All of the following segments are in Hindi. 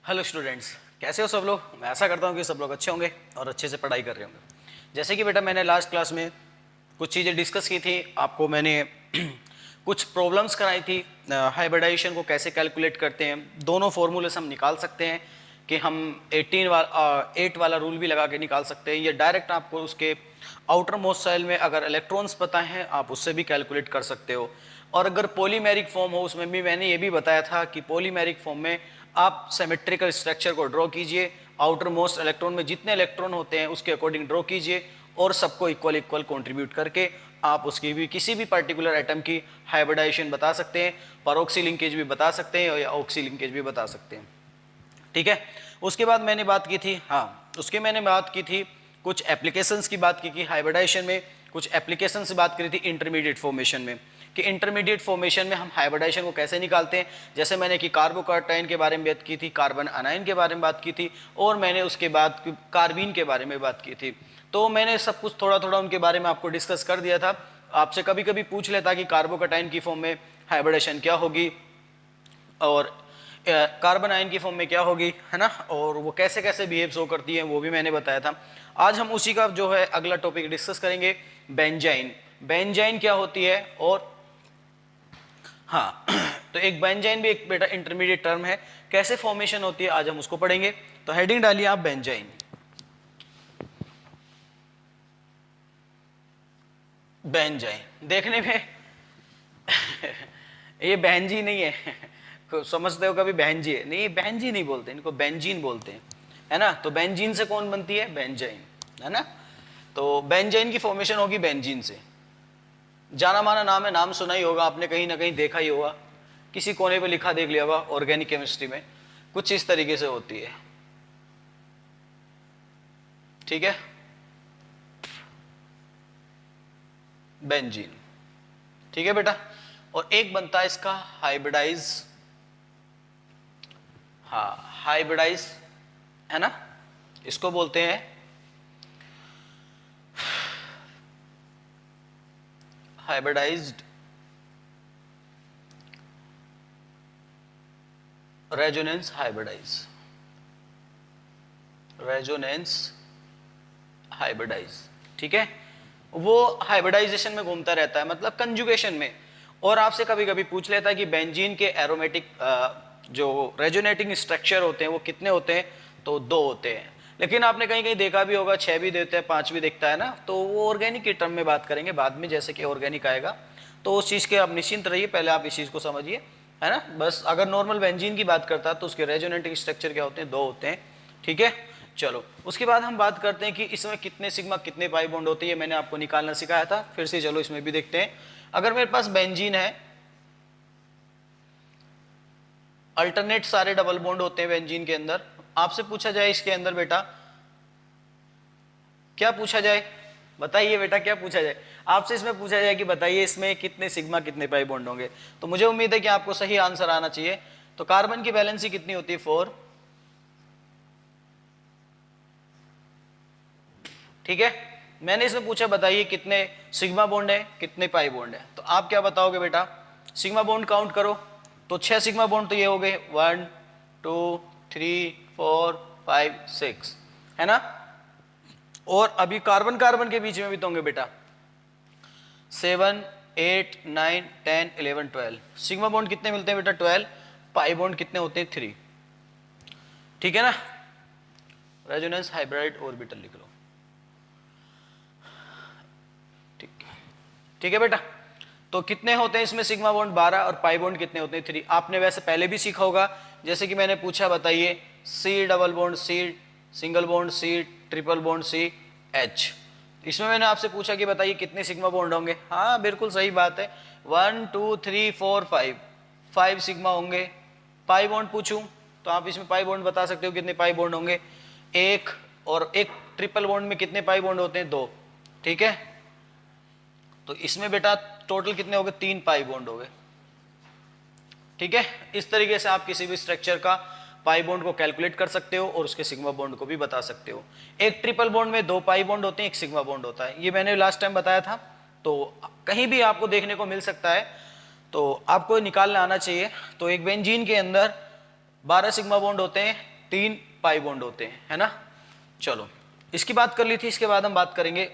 हेलो स्टूडेंट्स, कैसे हो सब लोग। मैं आशा करता हूँ कि सब लोग अच्छे होंगे और अच्छे से पढ़ाई कर रहे होंगे। जैसे कि बेटा मैंने लास्ट क्लास में कुछ चीज़ें डिस्कस की थी, आपको मैंने कुछ प्रॉब्लम्स कराई थी। हाइब्रिडाइजेशन को कैसे कैलकुलेट करते हैं, दोनों फॉर्मूले से हम निकाल सकते हैं कि हम 8 वाला रूल भी लगा के निकाल सकते हैं, या डायरेक्ट आपको उसके आउटर मोस्ट सेल में अगर इलेक्ट्रॉन्स पता हैं आप उससे भी कैलकुलेट कर सकते हो। और अगर पॉलीमेरिक फॉर्म हो उसमें भी मैंने ये भी बताया था कि पॉलीमेरिक फॉर्म में आप सिमेट्रिकल स्ट्रक्चर को ड्रॉ कीजिए, आउटर मोस्ट इलेक्ट्रॉन में जितने इलेक्ट्रॉन होते हैं उसके अकॉर्डिंग ड्रॉ कीजिए और सबको इक्वल इक्वल कंट्रीब्यूट करके आप उसकी भी किसी भी पर्टिकुलर एटम की हाइब्रिडाइजेशन बता सकते हैं, परऑक्सी लिंकेज भी बता सकते हैं या ऑक्सी लिंकेज भी बता सकते हैं। ठीक है। उसके बाद मैंने बात की थी, हाँ उसके मैंने बात की थी कुछ एप्लीकेशंस की बात की हाइब्रिडाइजेशन में, कुछ एप्लीकेशन से बात करी थी इंटरमीडिएट फॉर्मेशन में, कि इंटरमीडिएट फॉर्मेशन में हम हाइब्रिडाइजेशन को कैसे निकालते हैं। जैसे मैंने कि कार्बोकैटायन के बारे में बात की थी, कार्बन अनायन के बारे में बात की थी, और मैंने उसके बाद कार्बीन के बारे में बात की थी। तो मैंने सब कुछ थोड़ा थोड़ा उनके बारे में आपको डिस्कस कर दिया था। आपसे कभी कभी पूछ लेता कि कार्बोकैटायन की फॉर्म में हाइब्रिडाइजेशन क्या होगी और कार्बन आयन की फॉर्म में क्या होगी, है ना, और वो कैसे कैसे बिहेव शो करती है वो भी मैंने बताया था। आज हम उसी का जो है अगला टॉपिक डिस्कस करेंगे, बेंजाइन। बेंजाइन क्या होती है, और हाँ तो एक बेंजाइन भी एक बेटा इंटरमीडिएट टर्म है, कैसे फॉर्मेशन होती है आज हम उसको पढ़ेंगे। तो हेडिंग डालिए आप बेंजाइन। बेंजाइन देखने में ये बेंजी नहीं है समझते हो कभी बेंजी है, नहीं बेंजी नहीं बोलते, इनको बेंजीन बोलते हैं, है ना। तो बेंजीन से कौन बनती है, बेंजाइन, है ना। तो बेंजाइन की फॉर्मेशन होगी बेंजीन से। जाना माना नाम है, नाम सुना ही होगा आपने, कहीं ना कहीं देखा ही होगा, किसी कोने पे लिखा देख लिया होगा ऑर्गेनिक केमिस्ट्री में, कुछ इस तरीके से होती है। ठीक है, बेंजीन। ठीक है बेटा। और एक बनता है इसका हाइब्रिडाइज, हाँ हाइब्रिडाइज, है ना, इसको बोलते हैं hybridized resonance hybridize, resonance hybridize. ठीक है, वो हाइब्रिडाइजेशन में घूमता रहता है, मतलब कंजुगेशन में। और आपसे कभी कभी पूछ लेता है कि बेंजीन के एरोमेटिक जो रेजोनेटिंग स्ट्रक्चर होते हैं वो कितने होते हैं, तो 2 होते हैं। लेकिन आपने कहीं कहीं देखा भी होगा 6 भी देते हैं, 5 भी दिखता है ना। तो वो ऑर्गेनिक के टर्म में बात करेंगे बाद में, जैसे कि ऑर्गेनिक आएगा तो उस चीज़ के आप निश्चिंत रहिए, पहले आप इस चीज़ को समझिए, है ना। बस अगर नॉर्मल बेंजीन की बात करता है तो उसके रेजोनेटिंग स्ट्रक्चर क्या होते हैं, 2 होते हैं। ठीक है, चलो उसके बाद हम बात करते हैं कि इसमें कितने सिग्मा कितने पाई बॉन्ड होते हैं, ये मैंने आपको निकालना सिखाया था, फिर से चलो इसमें भी देखते हैं। अगर मेरे पास बेंजीन है, अल्टरनेट सारे डबल बॉन्ड होते हैं बेंजीन के अंदर। आपसे पूछा जाए इसके अंदर बेटा क्या पूछा जाए, बताइए बेटा क्या पूछा जाए। आपसे इसमें पूछा जाए कि बताइए इसमें कितने सिग्मा कितने पाई बॉन्ड होंगे, तो मुझे उम्मीद है कि आपको सही आंसर आना चाहिए। तो कार्बन की वैलेंसी कितनी होती है, 4। ठीक है, मैंने इसमें पूछा बताइए कितने सिग्मा बॉन्ड है कितने पाई बॉन्ड है, तो आप क्या बताओगे बेटा, सिग्मा बॉन्ड काउंट करो। तो 6 सिग्मा बॉन्ड तो ये हो गए, 1 2 3 4 5 6, है ना। और अभी कार्बन कार्बन के बीच में भी तो होंगे बेटा, 7 8 9 10 11 12। सिग्मा बॉन्ड कितने मिलते हैं बेटा, 12। पाई बॉन्ड कितने होते हैं, 3। ठीक है ना। रेजोनेंस हाइब्रिड ऑर्बिटल लिख लो। ठीक है बेटा, तो कितने होते हैं इसमें सिग्मा बॉन्ड, 12, और पाई बॉन्ड कितने होते हैं, 3। आपने वैसे पहले भी सीखा होगा, जैसे कि मैंने पूछा बताइए C double bond C, single bond C, triple bond C, H. इसमें मैंने आपसे पूछा कि बताइए कितने सिग्मा बॉन्ड होंगे, हाँ बिल्कुल सही बात है, 1 2 3 4 5, 5 सिग्मा होंगे। पाई बॉन्ड पूछूं तो आप इसमें पाई बॉन्ड बता सकते हो कितने पाई बॉन्ड होंगे, 1। और एक ट्रिपल बॉन्ड में कितने पाई बॉन्ड होते हैं, 2। ठीक है, तो इसमें बेटा टोटल कितने हो गए, 3 पाई बॉन्ड हो गए। ठीक है, इस तरीके से आप किसी भी स्ट्रक्चर का पाई बॉन्ड को कैलकुलेट कर सकते हो और उसके सिग्मा बॉन्ड को भी बता सकते हो। एक ट्रिपल बॉन्ड में 2 पाई बॉन्ड होते हैं, एक सिग्मा बॉन्ड होता है, ये मैंने लास्ट टाइम बताया था। तो कहीं भी आपको देखने को मिल सकता है, तो आपको निकालना आना चाहिए। तो एक बेंजीन के अंदर 12 सिग्मा बॉन्ड होते हैं, 3 पाई बॉन्ड होते हैं, है ना। चलो इसकी बात कर ली थी, इसके बाद हम बात करेंगे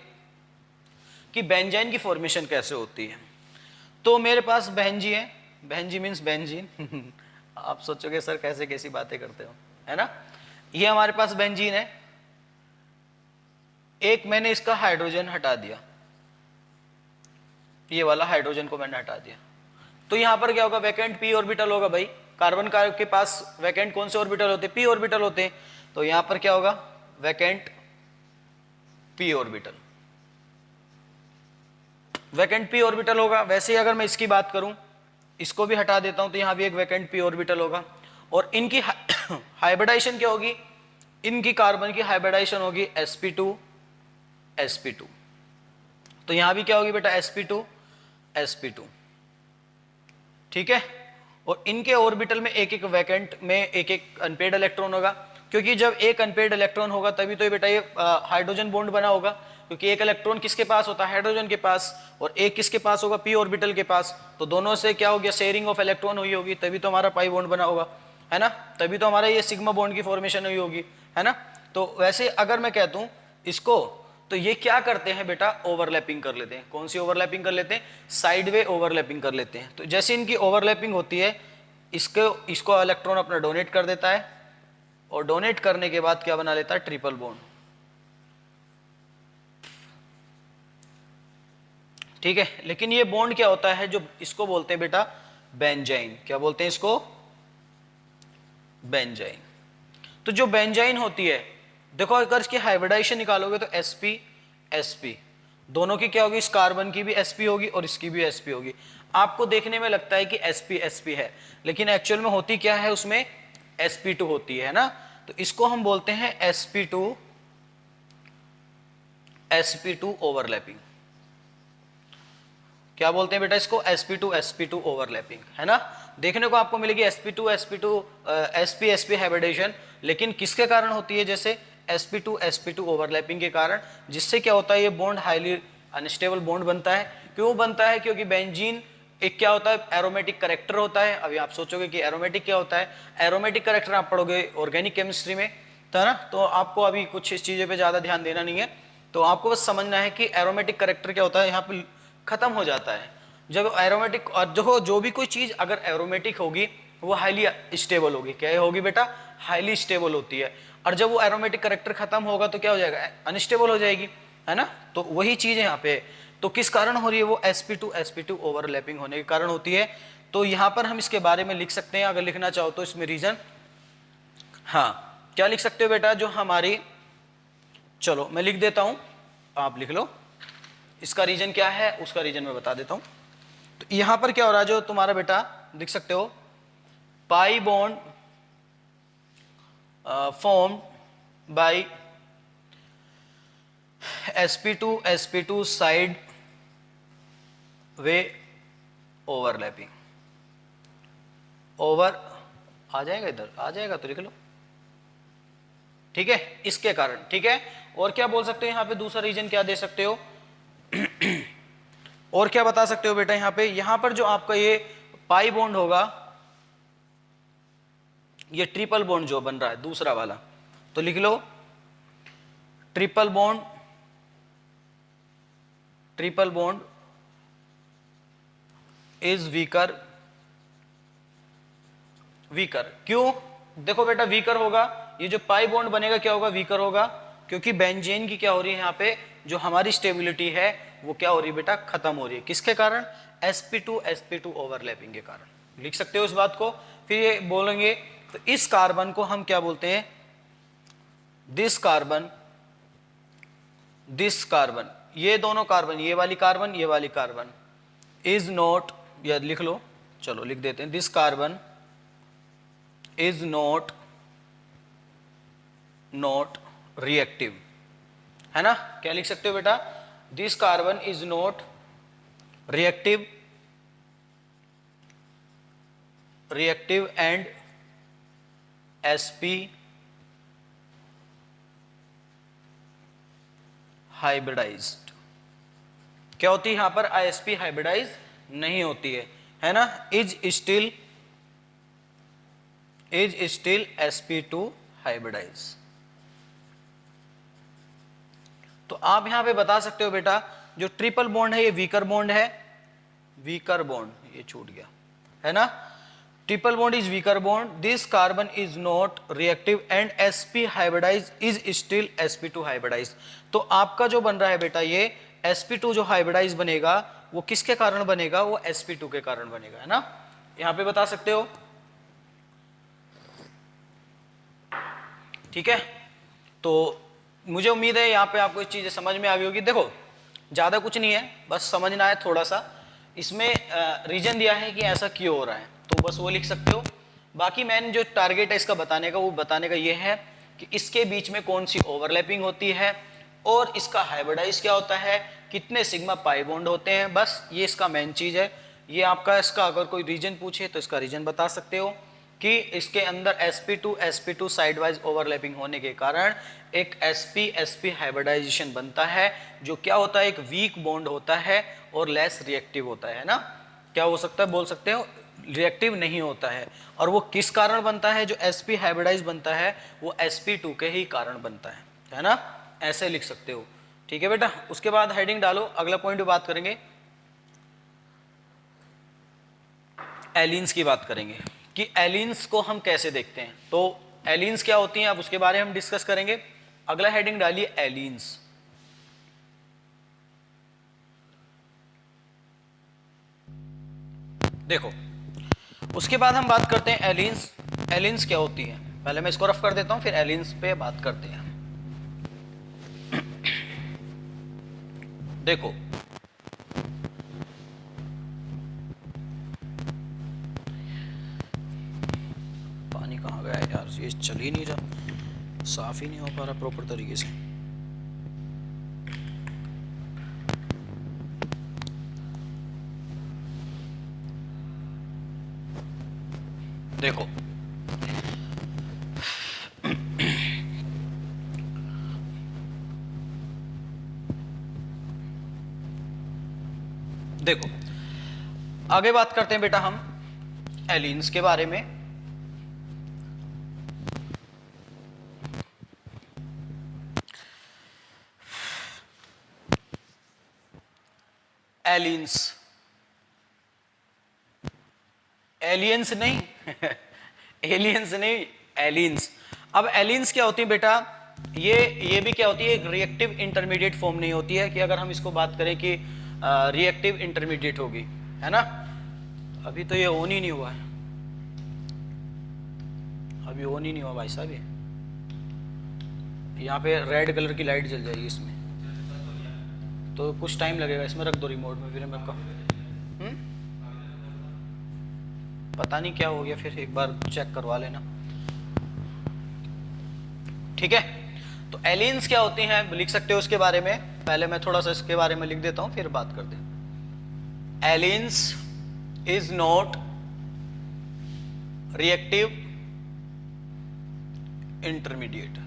कि बेंजीन की फॉर्मेशन कैसे होती है। तो मेरे पास बेंजी है, बेंजी मीन्स बेंजीन आप सोचोगे सर कैसे कैसी बातें करते हो, है ना। ये हमारे पास बेंजीन है, एक मैंने इसका हाइड्रोजन हटा दिया, ये वाला हाइड्रोजन को मैंने हटा दिया, तो यहां पर क्या होगा, वैकेंट p ऑर्बिटल होगा भाई। कार्बन का के पास वैकेंट कौन से ऑर्बिटल होते हैं, p ऑर्बिटल होते हैं, तो यहां पर क्या होगा, vacant p orbital, vacant p orbital होगा। वैसे ही अगर मैं इसकी बात करूं, इसको भी हटा देता हूं, तो यहां भी एक वैकेंट p ऑर्बिटल होगा। और इनकी हाइब्रिडाइजेशन क्या होगी, इनकी कार्बन की हाइब्रिडाइजेशन होगी sp2 sp2, तो यहां भी क्या होगी बेटा, sp2 sp2, ठीक है। और इनके ऑर्बिटल में एक एक वैकेंट में एक एक अनपेड इलेक्ट्रॉन होगा, क्योंकि जब एक अनपेड इलेक्ट्रॉन होगा तभी तो ये बेटा ये हाइड्रोजन बॉन्ड बना होगा, क्योंकि एक इलेक्ट्रॉन किसके पास होता है, हाइड्रोजन के पास, और एक किसके पास होगा, p ऑर्बिटल के पास, तो दोनों से क्या हो गया, शेयरिंग ऑफ इलेक्ट्रॉन हुई होगी, तभी तो हमारा पाई बॉन्ड बना होगा, है ना, तभी तो हमारा ये सिग्मा बॉन्ड की फॉर्मेशन हुई होगी, है ना। तो वैसे अगर मैं कहता हूं इसको, तो ये क्या करते हैं बेटा, ओवरलैपिंग कर लेते हैं। कौन सी ओवरलैपिंग कर लेते हैं, साइडवे ओवरलैपिंग कर लेते हैं। तो जैसे इनकी ओवरलैपिंग होती है, इसको इलेक्ट्रॉन अपना डोनेट कर देता है, और डोनेट करने के बाद क्या बना लेता है, ट्रिपल बॉन्ड, ठीक है। लेकिन ये बॉन्ड क्या होता है, जो इसको बोलते हैं बेटा बेंजाइन, क्या बोलते हैं इसको, बेंजाइन। तो जो बेंजाइन होती है, देखो अगर इसकी हाइब्रिडाइजेशन निकालोगे तो sp sp दोनों की क्या होगी, इस कार्बन की भी sp होगी और इसकी भी sp होगी। आपको देखने में लगता है कि sp sp है, लेकिन एक्चुअल में होती क्या है, उसमें sp2 होती है ना। तो इसको हम बोलते हैं sp2 ओवरलैपिंग। क्या बोलते हैं बेटा इसको, sp2 ओवरलैपिंग, है ना। देखने को आपको मिलेगी sp2 sp हाइब्रिडेशन, लेकिन किसके कारण होती है, जैसे sp2 ओवरलैपिंग के कारण, जिससे क्या होता है, ये बॉन्ड हाईली अनस्टेबल बॉन्ड बनता है। क्यों बनता है, क्योंकि बेंजीन एक क्या होता है, एरोमेटिक करेक्टर होता है। अभी आप सोचोगे कि एरोमेटिक क्या होता है, एरोमेटिक करेक्टर आप पढ़ोगे ऑर्गेनिक केमिस्ट्री में, तो ना, तो आपको अभी कुछ इस चीज़ों पे ज़्यादा ध्यान देना नहीं है, तो आपको बस समझना है कि एरोमेटिक करेक्टर क्या होता है, यहाँ पे खत्म हो जाता है जब एरोमेटिक, और जो भी कोई चीज़ अगर एरोमेटिक होगी वो हाईली स्टेबल होगी। क्या होगी बेटा, हाईली स्टेबल होती है, और जब वो एरोमेटिक करेक्टर खत्म होगा तो क्या हो जाएगा, अनस्टेबल हो जाएगी, है ना। तो वही चीज़ है यहाँ पे। तो किस कारण हो रही है वो, sp2 ओवरलैपिंग होने के कारण होती है। तो यहाँ पर हम इसके बारे में लिख सकते हैं, अगर लिखना चाहो तो इसमें रीजन, हाँ क्या लिख सकते हो बेटा, जो हमारी, चलो मैं लिख देता हूँ, आप लिख लो, इसका रीजन क्या है, उसका रीजन मैं बता देता हूं। तो यहां पर क्या हो रहा है, जो तुम्हारा बेटा लिख सकते हो, pi bond form by sp2 sideways overlapping, over आ जाएगा, इधर आ जाएगा तो लिख लो, ठीक है, इसके कारण, ठीक है। और क्या बोल सकते हो यहां पे, दूसरा रीजन क्या दे सकते हो और क्या बता सकते हो बेटा, यहां पर जो आपका ये पाई बॉन्ड होगा, ये ट्रिपल बॉन्ड जो बन रहा है दूसरा वाला, तो लिख लो ट्रिपल बॉन्ड इज वीकर। क्यों, देखो बेटा वीकर होगा, ये जो पाई बॉन्ड बनेगा क्या होगा, वीकर होगा, क्योंकि बेंजीन की क्या हो रही है, यहाँ पे जो हमारी स्टेबिलिटी है वो क्या हो रही है बेटा, खत्म हो रही है। किसके कारण, sp2 ओवरलैपिंग के कारण। लिख सकते हो इस बात को। फिर ये बोलेंगे, तो इस कार्बन को हम क्या बोलते हैं, दिस कार्बन, ये दोनों कार्बन, ये वाली कार्बन इज नॉट, या लिख लो, चलो लिख देते हैं, this carbon is not reactive, है ना। क्या लिख सकते हो बेटा, this carbon is not reactive and sp hybridized. क्या होती है यहां पर, sp हाइब्रिडाइज नहीं होती है ना, इज स्टिल sp2 हाइब्रिडाइज। तो आप यहां पे बता सकते हो बेटा जो ट्रिपल बॉन्ड है ये वीकर बॉन्ड है, वीकर बॉन्ड, ये छूट गया है ना, triple bond is weaker bond, this carbon is not reactive and sp hybridize is still sp2 hybridize. तो आपका जो बन रहा है बेटा ये sp2 जो हाइब्रिडाइज बनेगा वो किसके कारण बनेगा, वो sp2 के कारण बनेगा, है ना, यहां पे बता सकते हो। ठीक है, तो मुझे उम्मीद है यहाँ पे आपको इस चीजें समझ में आ गई होगी। देखो ज्यादा कुछ नहीं है, बस समझना है थोड़ा सा, इसमें रीजन दिया है कि ऐसा क्यों हो रहा है, तो बस वो लिख सकते हो। बाकी मैंने जो टारगेट है इसका बताने का, वो बताने का ये है कि इसके बीच में कौन सी ओवरलैपिंग होती है और इसका हाइब्रिडाइज क्या होता है, कितने सिग्मा पाई बॉन्ड होते हैं, बस ये इसका मेन चीज है। ये आपका इसका अगर कोई रीजन पूछे तो इसका रीजन बता सकते हो कि इसके अंदर sp2 साइड वाइज ओवरलैपिंग होने के कारण एक sp हाइब्रिडाइजेशन बनता है, जो क्या होता है, एक वीक बॉन्ड होता है और लेस रिएक्टिव होता है ना, क्या हो सकता है, बोल सकते हो रिएक्टिव नहीं होता है। और वो किस कारण बनता है, जो sp हाइब्रिडाइज बनता है वो sp2 के ही कारण बनता है ना, ऐसे लिख सकते हो। ठीक है बेटा, उसके बाद हेडिंग डालो, अगला पॉइंट पे बात करेंगे, एलिन्स की बात करेंगे कि एलिन्स को हम कैसे देखते हैं। तो एलिन्स क्या होती हैं अब उसके बारे में हम डिस्कस करेंगे। अगला हेडिंग डालिए एलिन्स। देखो उसके बाद हम बात करते हैं एलिन्स। एलिन्स क्या होती है, पहले मैं इसको रफ कर देता हूं फिर एलिन्स पे बात करते हैं। देखो पानी कहाँ गया यार, ये चल ही नहीं रहा, साफ ही नहीं हो पा रहा प्रॉपर तरीके से। देखो देखो आगे बात करते हैं बेटा हम एलिन्स के बारे में। एलिन्स, एलियंस नहीं एलियंस नहीं, एलिन्स। अब एलिन्स क्या होती है बेटा, ये भी क्या होती है, एक रिएक्टिव इंटरमीडिएट फॉर्म नहीं होती है कि अगर हम इसको बात करें कि रिएक्टिव इंटरमीडिएट होगी, है ना। अभी तो ये ऑन ही नहीं हुआ है, अभी ऑन ही नहीं हुआ भाई साहब। ये यहाँ पे रेड कलर की लाइट जल जाएगी इसमें, तो कुछ टाइम लगेगा, इसमें रख दो रिमोट में, फिर मेरे को पता नहीं क्या हो गया, फिर एक बार चेक करवा लेना। ठीक है, तो एलिन्स क्या होती हैं लिख सकते हो उसके बारे में, पहले मैं थोड़ा सा इसके बारे में लिख देता हूं फिर बात करते हैं। एलिन्स इज नॉट रिएक्टिव इंटरमीडिएट।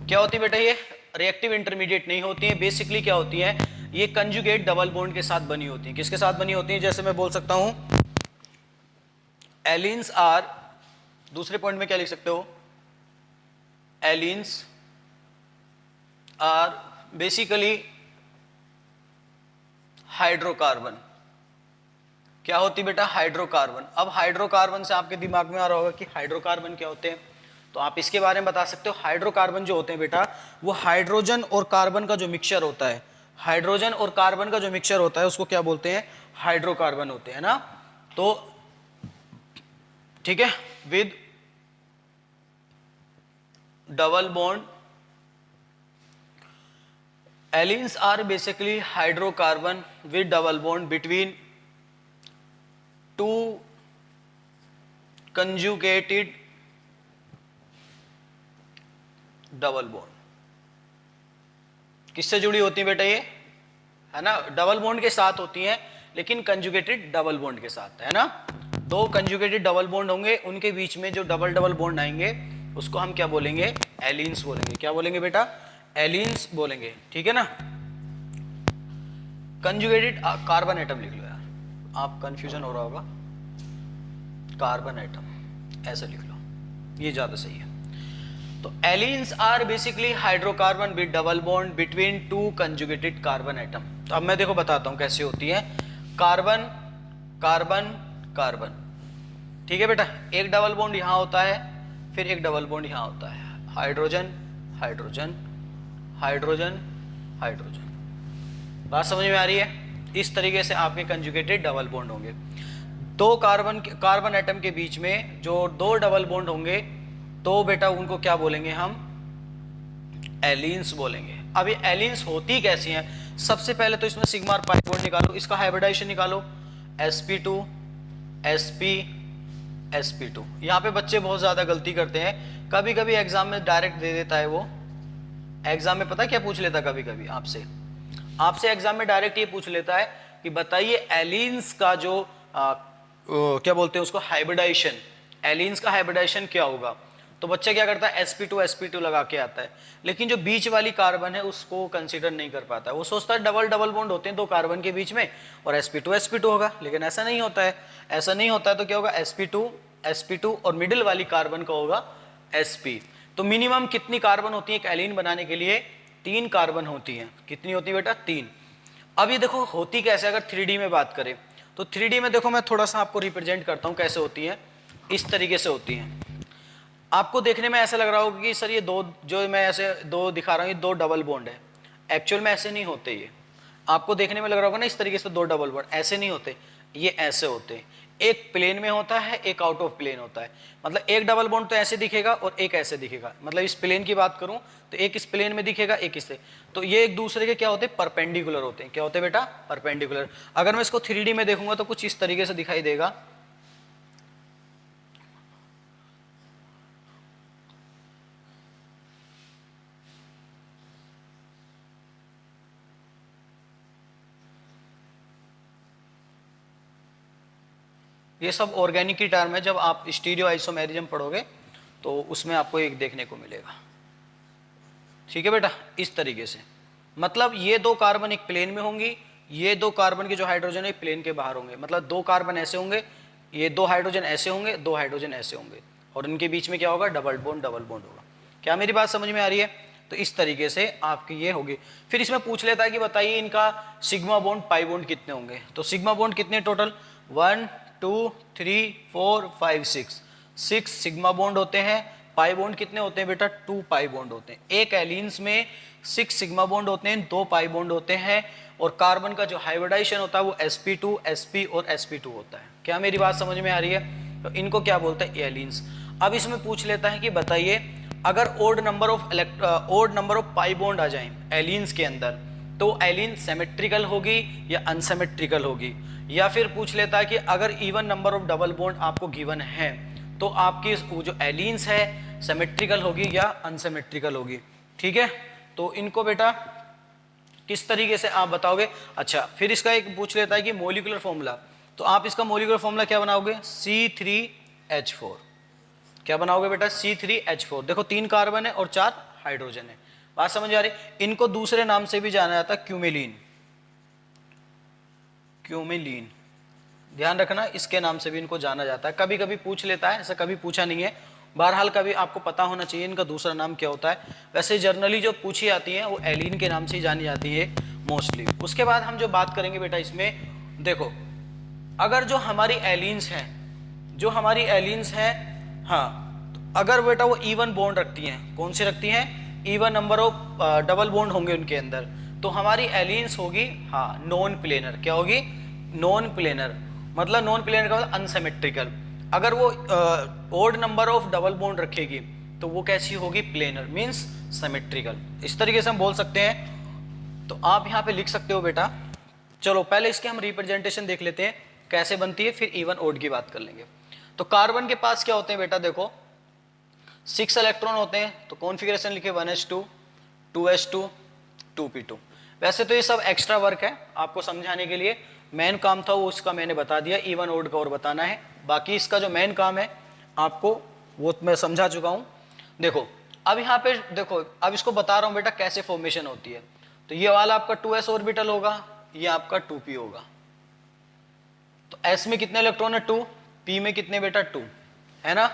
क्या होती है बेटा, ये रिएक्टिव इंटरमीडिएट नहीं होती है। बेसिकली क्या होती है, ये कंजुगेट डबल बॉन्ड के साथ बनी होती है। किसके साथ बनी होती है, जैसे मैं बोल सकता हूं एलिन्स आर, दूसरे पॉइंट में क्या लिख सकते हो, एलिन्स आर बेसिकली हाइड्रोकार्बन। क्या होती बेटा, हाइड्रोकार्बन। अब हाइड्रोकार्बन से आपके दिमाग में आ रहा होगा कि हाइड्रोकार्बन क्या होते हैं, तो आप इसके बारे में बता सकते हो। हाइड्रोकार्बन जो होते हैं बेटा, वो हाइड्रोजन और कार्बन का जो मिक्सचर होता है, हाइड्रोजन और कार्बन का जो मिक्सचर होता है उसको क्या बोलते हैं, हाइड्रोकार्बन होते हैं ना। तो ठीक है, with double bond, allenes are basically hydrocarbon with double bond between two conjugated double bond. किससे जुड़ी होती है बेटा ये, है ना, डबल बॉन्ड के साथ होती है, लेकिन कंजुगेटेड डबल बॉन्ड के साथ, है ना। दो कंजुगेटेड डबल बॉन्ड होंगे, उनके बीच में जो डबल डबल बॉन्ड आएंगे उसको हम क्या बोलेंगे, एलिन्स बोलेंगे। क्या बोलेंगे बेटा, एलिन्स बोलेंगे। ठीक है ना। कंजुगेटेड कार्बन एटम लिख लो यार, आप कंफ्यूजन हो रहा होगा, कार्बन एटम, ऐसा लिख लो, ये ज्यादा सही है। तो allenes are basically hydrocarbon with double bond between two conjugated carbon atom. तो अब मैं देखो बताता हूं कैसे होती है। कार्बन कार्बन कार्बन, ठीक है बेटा, एक डबल बॉन्ड यहां होता है, फिर एक डबल बॉन्ड यहां होता है, हाइड्रोजन हाइड्रोजन हाइड्रोजन हाइड्रोजन। बात समझ में आ रही है? इस तरीके से आपके कंजुगेटेड डबल बॉन्ड होंगे। दो कार्बन एटम के बीच में जो दो डबल बॉन्ड होंगे तो बेटा उनको क्या बोलेंगे हम? एलिन्स बोलेंगे। अब ये एलिन्स होती कैसी हैं? सबसे पहले तो इसमें सिग्मा और पाई बॉन्ड निकालो, इसका हाइब्रिडाइजेशन निकालो, sp2 sp sp2। यहाँ पे बच्चे बहुत ज्यादा गलती करते हैं, कभी कभी एग्जाम में डायरेक्ट दे देता है वो। एग्जाम में पता क्या पूछ लेता है? कभी कभी आपसे एग्जाम में डायरेक्ट ये पूछ लेता है कि बताइए एलिन्स का जो क्या बोलते हैं उसको, हाइब्रिडाइजेशन, एलिन्स का हाइब्रिडाइजेशन क्या होगा? तो बच्चा क्या करता है? sp2 लगा के आता है, लेकिन जो बीच वाली कार्बन है उसको कंसीडर नहीं कर पाता है। वो सोचता है डबल डबल बॉन्ड होते हैं दो कार्बन के बीच में और sp2 होगा, लेकिन ऐसा नहीं होता है। ऐसा नहीं होता है तो क्या होगा? sp2 और मिडिल वाली कार्बन का होगा sp। तो मिनिमम कितनी कार्बन होती है एक एलीन बनाने के लिए? 3 कार्बन होती हैं। कितनी होती है बेटा? 3। अब ये देखो होती कैसे, अगर 3D में बात करें तो 3D में देखो मैं थोड़ा सा आपको रिप्रेजेंट करता हूँ कैसे होती है। इस तरीके से होती हैं। आपको देखने में ऐसा लग रहा होगा कि सर ये दो जो मैं ऐसे दो दिखा रहा हूँ ये दो डबल बॉन्ड है। एक्चुअल में ऐसे नहीं होते। ये आपको देखने में लग रहा होगा ना इस तरीके से दो डबल बॉन्ड, ऐसे नहीं होते, ये ऐसे होते हैं। एक प्लेन में होता है, एक आउट ऑफ प्लेन होता है। मतलब एक डबल बॉन्ड तो ऐसे दिखेगा और एक ऐसे दिखेगा। मतलब इस प्लेन की बात करूं तो एक इस प्लेन में दिखेगा, एक इससे। तो ये एक दूसरे के क्या होते हैं? परपेंडिकुलर होते हैं। क्या होते हैं बेटा? परपेंडिकुलर। अगर मैं इसको 3D में देखूंगा तो कुछ इस तरीके से दिखाई देगा। ये सब ऑर्गेनिक की टर्म है, जब आप स्टीरियो आइसोमेरिज्म पढ़ोगे तो उसमें आपको एक देखने को मिलेगा। ठीक है बेटा, इस तरीके से। मतलब ये दो कार्बन एक प्लेन में होंगी, ये दो कार्बन के जो हाइड्रोजन है प्लेन के बाहर होंगे। मतलब दो कार्बन ऐसे होंगे, ये दो हाइड्रोजन ऐसे होंगे, दो हाइड्रोजन ऐसे होंगे, और इनके बीच में क्या होगा? डबल बॉन्ड होगा। क्या मेरी बात समझ में आ रही है? तो इस तरीके से आपकी ये होगी। फिर इसमें पूछ लेता है कि बताइए इनका सिग्मा बॉन्ड पाई बॉन्ड कितने होंगे। तो सिग्मा बॉन्ड कितने टोटल? 1 2 3 4 5 6 सिग्मा बॉन्ड होते हैं। पाई बॉन्ड कितने होते हैं बेटा? 2 पाई बॉन्ड होते हैं। एक एलिन्स में 6 सिग्मा बॉन्ड होते हैं, 2 पाई बॉन्ड होते हैं, और कार्बन का जो हाइब्रिडाइजेशन होता है वो sp2 sp और sp2 होता है। क्या मेरी बात समझ में आ रही है? तो इनको क्या बोलते हैं? एलिन्स। अब इसमें पूछ लेता है कि बताइए अगर odd number of pi bond आ जाए एलिन्स के अंदर तो एलिन सिमेट्रिकल होगी या अनसिमेट्रिकल होगी। या फिर पूछ लेता है कि अगर even number of double bond आपको गिवन है तो आपकी जो एलिन्स है सिमेट्रिकल होगी या अनसिमेट्रिकल होगी। ठीक है, तो इनको बेटा किस तरीके से आप बताओगे? अच्छा, फिर इसका एक पूछ लेता है कि मोलिकुलर फॉर्मूला। तो आप इसका मोलिकुलर फॉर्मूला क्या बनाओगे? C3H4। क्या बनाओगे बेटा? C3H4। देखो 3 कार्बन है और 4 हाइड्रोजन है। बात समझ आ रही? इनको दूसरे नाम से भी जाना जाता है क्यूमेलीन। क्यूमेलीन, ध्यान रखना, इसके नाम से भी इनको जाना जाता है। कभी कभी पूछ लेता है, ऐसा कभी पूछा नहीं है। बहरहाल कभी आपको पता होना चाहिए इनका दूसरा नाम क्या होता है। वैसे जर्नली जो पूछी जाती है वो एलिन के नाम से ही जानी जाती है मोस्टली। उसके बाद हम जो बात करेंगे बेटा इसमें देखो, अगर जो हमारी एलिन्स हैं, हाँ, अगर बेटा वो इवन बॉन्ड रखती हैं, कौन सी रखती हैं? Even number of double bond होंगे उनके अंदर, तो हमारी एलिन्स होगी हाँ नॉन प्लेनर। क्या होगी? Non planar. मतलब नॉन प्लेनर का मतलब अनसिमेट्रिकल। अगर वो odd number of double bond रखेगी तो वो कैसी होगी? Planar, means symmetrical. इस तरीके से हम बोल सकते हैं। तो आप यहाँ पे लिख सकते हो बेटा। चलो पहले इसके हम रिप्रेजेंटेशन देख लेते हैं कैसे बनती है, फिर इवन ओड की बात कर लेंगे। तो कार्बन के पास क्या होते हैं बेटा? देखो 6 इलेक्ट्रॉन होते हैं, तो कॉन्फ़िगरेशन लिखे 1s2 2s2 2p2। वैसे तो ये सब एक्स्ट्रा वर्क है आपको समझाने के लिए, मेन काम था वो उसका मैंने बता दिया, इवन ओड का और बताना है। बाकी इसका जो मेन काम है आपको वो मैं समझा चुका हूं। देखो अब यहाँ पे देखो, अब इसको बता रहा हूं बेटा कैसे फॉर्मेशन होती है। तो ये वाला आपका 2s ऑर्बिटल होगा, ये आपका 2p होगा। तो s में कितने इलेक्ट्रॉन है? 2। p में कितने बेटा? 2, है ना।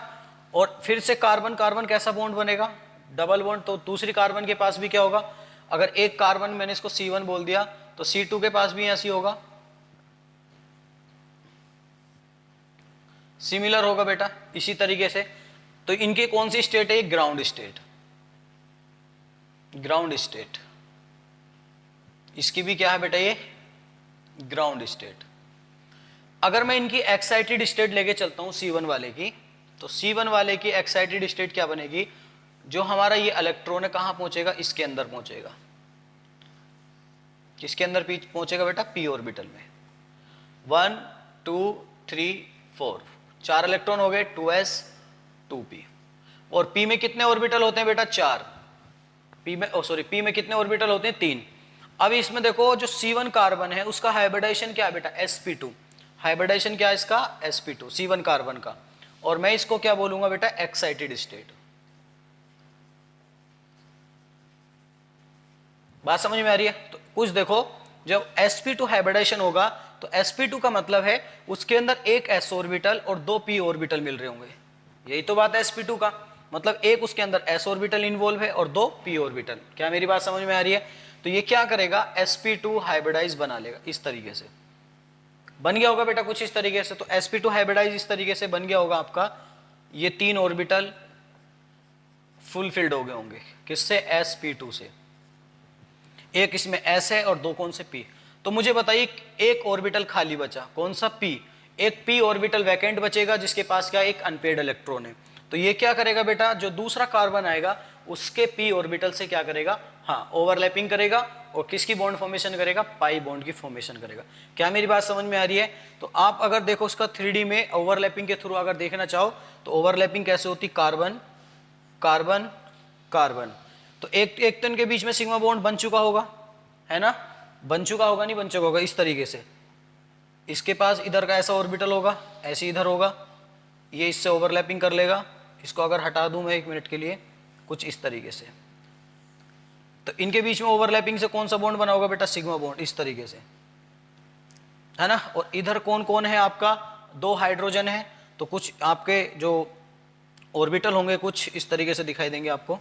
और फिर से कार्बन कार्बन कैसा बॉन्ड बनेगा, डबल बॉन्ड। तो दूसरी कार्बन के पास भी क्या होगा, अगर एक कार्बन मैंने इसको C1 बोल दिया तो C2 के पास भी ऐसी होगा, सिमिलर होगा बेटा इसी तरीके से। तो इनकी कौन सी स्टेट है, ग्राउंड स्टेट, ग्राउंड स्टेट। इसकी भी क्या है बेटा, ये ग्राउंड स्टेट। अगर मैं इनकी एक्साइटेड स्टेट लेके चलता हूं C1 वाले की, तो C1 वाले की एक्साइटेड स्टेट क्या बनेगी, जो हमारा ये इलेक्ट्रॉन है कहां पहुंचेगा, इसके अंदर पहुंचेगा। किसके अंदर पहुंचेगा बेटा, p ऑर्बिटल में। 1 2 3 4 4 इलेक्ट्रॉन हो गए, 2s 2p। और p में कितने ऑर्बिटल होते हैं बेटा, 4। p में p में कितने ऑर्बिटल होते हैं, 3। अब इसमें देखो जो C1 कार्बन है उसका हाइब्रिडाइजेशन क्या है बेटा, sp2। हाइब्रिडाइजेशन क्या है इसका, sp2 C1 कार्बन का। और मैं इसको क्या बोलूंगा बेटा, एक्साइटेड स्टेट। बात समझ में आ रही है। तो कुछ देखो, जब sp2 हाइब्रिडाइजेशन होगा तो sp2 का मतलब है उसके अंदर एक s ऑर्बिटल और 2 p ऑर्बिटल मिल रहे होंगे। यही तो बात है sp2 का मतलब, एक उसके अंदर s ऑर्बिटल इन्वॉल्व है और 2 p ऑर्बिटल। क्या मेरी बात समझ में आ रही है। तो ये क्या करेगा, sp2 हाइब्रिडाइज बना लेगा, इस तरीके से बन गया होगा बेटा कुछ इस तरीके से। तो sp2 हाइब्रिडाइज इस तरीके से बन गया होगा आपका, ये 3 ऑर्बिटल फुलफिल्ड हो गए होंगे, किससे, sp2 से। एक इसमें s है और 2 कौन से p। तो मुझे बताइए एक ऑर्बिटल खाली बचा, कौन सा, p। एक p ऑर्बिटल वैकेंट बचेगा जिसके पास क्या, एक अनपेड इलेक्ट्रॉन है। तो ये क्या करेगा बेटा, जो दूसरा कार्बन आएगा उसके p ऑर्बिटल से क्या करेगा, हाँ ओवरलैपिंग करेगा और किसकी बॉन्ड फॉर्मेशन करेगा, पाई बॉन्ड की फॉर्मेशन करेगा। क्या मेरी बात समझ में आ रही है। तो आप अगर देखो उसका 3D में ओवरलैपिंग के थ्रू अगर देखना चाहो तो ओवरलैपिंग कैसे होती, कार्बन कार्बन कार्बन। तो एक तो इनके बीच में सिग्मा बॉन्ड बन चुका होगा, है ना, बन चुका होगा, नहीं बन चुका होगा, इस तरीके से। इसके पास इधर का ऐसा ऑर्बिटल होगा, ऐसे इधर होगा, ये इससे ओवरलैपिंग कर लेगा। इसको अगर हटा दूं मैं 1 मिनट के लिए, कुछ इस तरीके से। तो इनके बीच में ओवरलैपिंग से कौन सा बॉन्ड बना होगा बेटा, सिग्मा बॉन्ड, इस तरीके से, है ना। और इधर कौन कौन है आपका, 2 हाइड्रोजन है। तो कुछ आपके जो ऑर्बिटल होंगे कुछ इस तरीके से दिखाई देंगे आपको,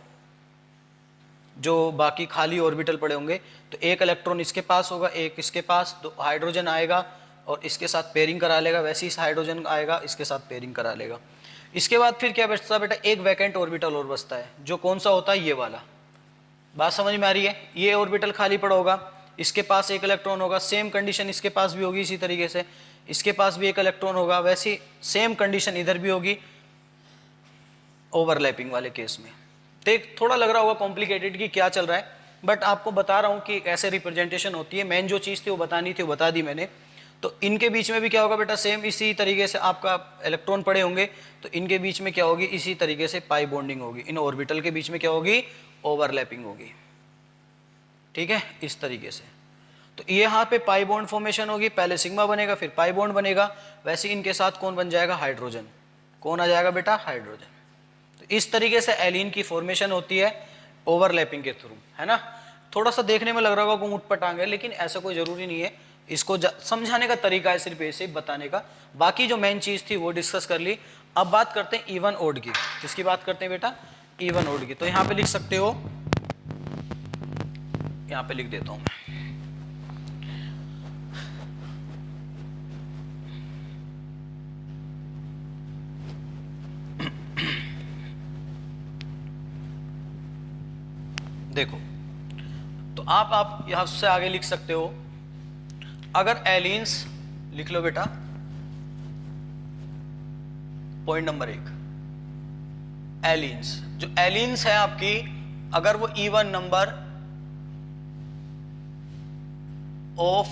जो बाकी खाली ऑर्बिटल पड़े होंगे। तो एक इलेक्ट्रॉन इसके पास होगा, एक इसके पास, 2 हाइड्रोजन आएगा और इसके साथ पेयरिंग करा लेगा, वैसे ही हाइड्रोजन आएगा इसके साथ पेयरिंग करा लेगा। इसके बाद फिर क्या बचता है बेटा, एक वैकेंट ऑर्बिटल और बचता है, जो कौन सा होता है, ये वाला। बात समझ में आ रही है। ये ऑर्बिटल खाली पड़ा होगा, इसके पास एक इलेक्ट्रॉन होगा, सेम कंडीशन इसके पास भी होगी, इसी तरीके से इसके पास भी एक इलेक्ट्रॉन होगा, वैसी सेम कंडीशन इधर भी होगी ओवरलैपिंग वाले केस में। तो थोड़ा लग रहा होगा कॉम्प्लिकेटेड कि क्या चल रहा है, बट आपको बता रहा हूँ कि कैसे रिप्रेजेंटेशन होती है। मेन जो चीज़ थी वो बतानी थी वो बता दी मैंने। तो इनके बीच में भी क्या होगा बेटा, सेम इसी तरीके से आपका इलेक्ट्रॉन पड़े होंगे, तो इनके बीच में क्या होगी, इसी तरीके से पाई बॉन्डिंग होगी। इन ऑर्बिटल के बीच में क्या होगी, ओवरलैपिंग होगी, ठीक है, इस तरीके से। तो ये यहाँ पे पाई बॉन्ड फॉर्मेशन होगी, पहले सिग्मा बनेगा फिर पाई बॉन्ड बनेगा, वैसे इनके साथ कौन बन जाएगा, हाइड्रोजन। कौन आ जाएगा बेटा, हाइड्रोजन। तो इस तरीके से एलीन की फॉर्मेशन होती है ओवरलैपिंग के थ्रू, है ना। थोड़ा सा देखने में लग रहा होगा ऊँट पटांग है, लेकिन ऐसा कोई जरूरी नहीं है। इसको समझाने का तरीका है सिर्फ ऐसे बताने का। बाकी जो मेन चीज थी वो डिस्कस कर ली। अब बात करते हैं इवन ओड की। किसकी बात करते हैं बेटा, इवन ओड की। तो यहां पे लिख सकते हो, यहां पे लिख देता हूं मैं, देखो। तो आप यहां से आगे लिख सकते हो, अगर एलिन्स लिख लो बेटा, पॉइंट नंबर 1, एलिन्स, जो एलिन्स है आपकी, अगर वो even number of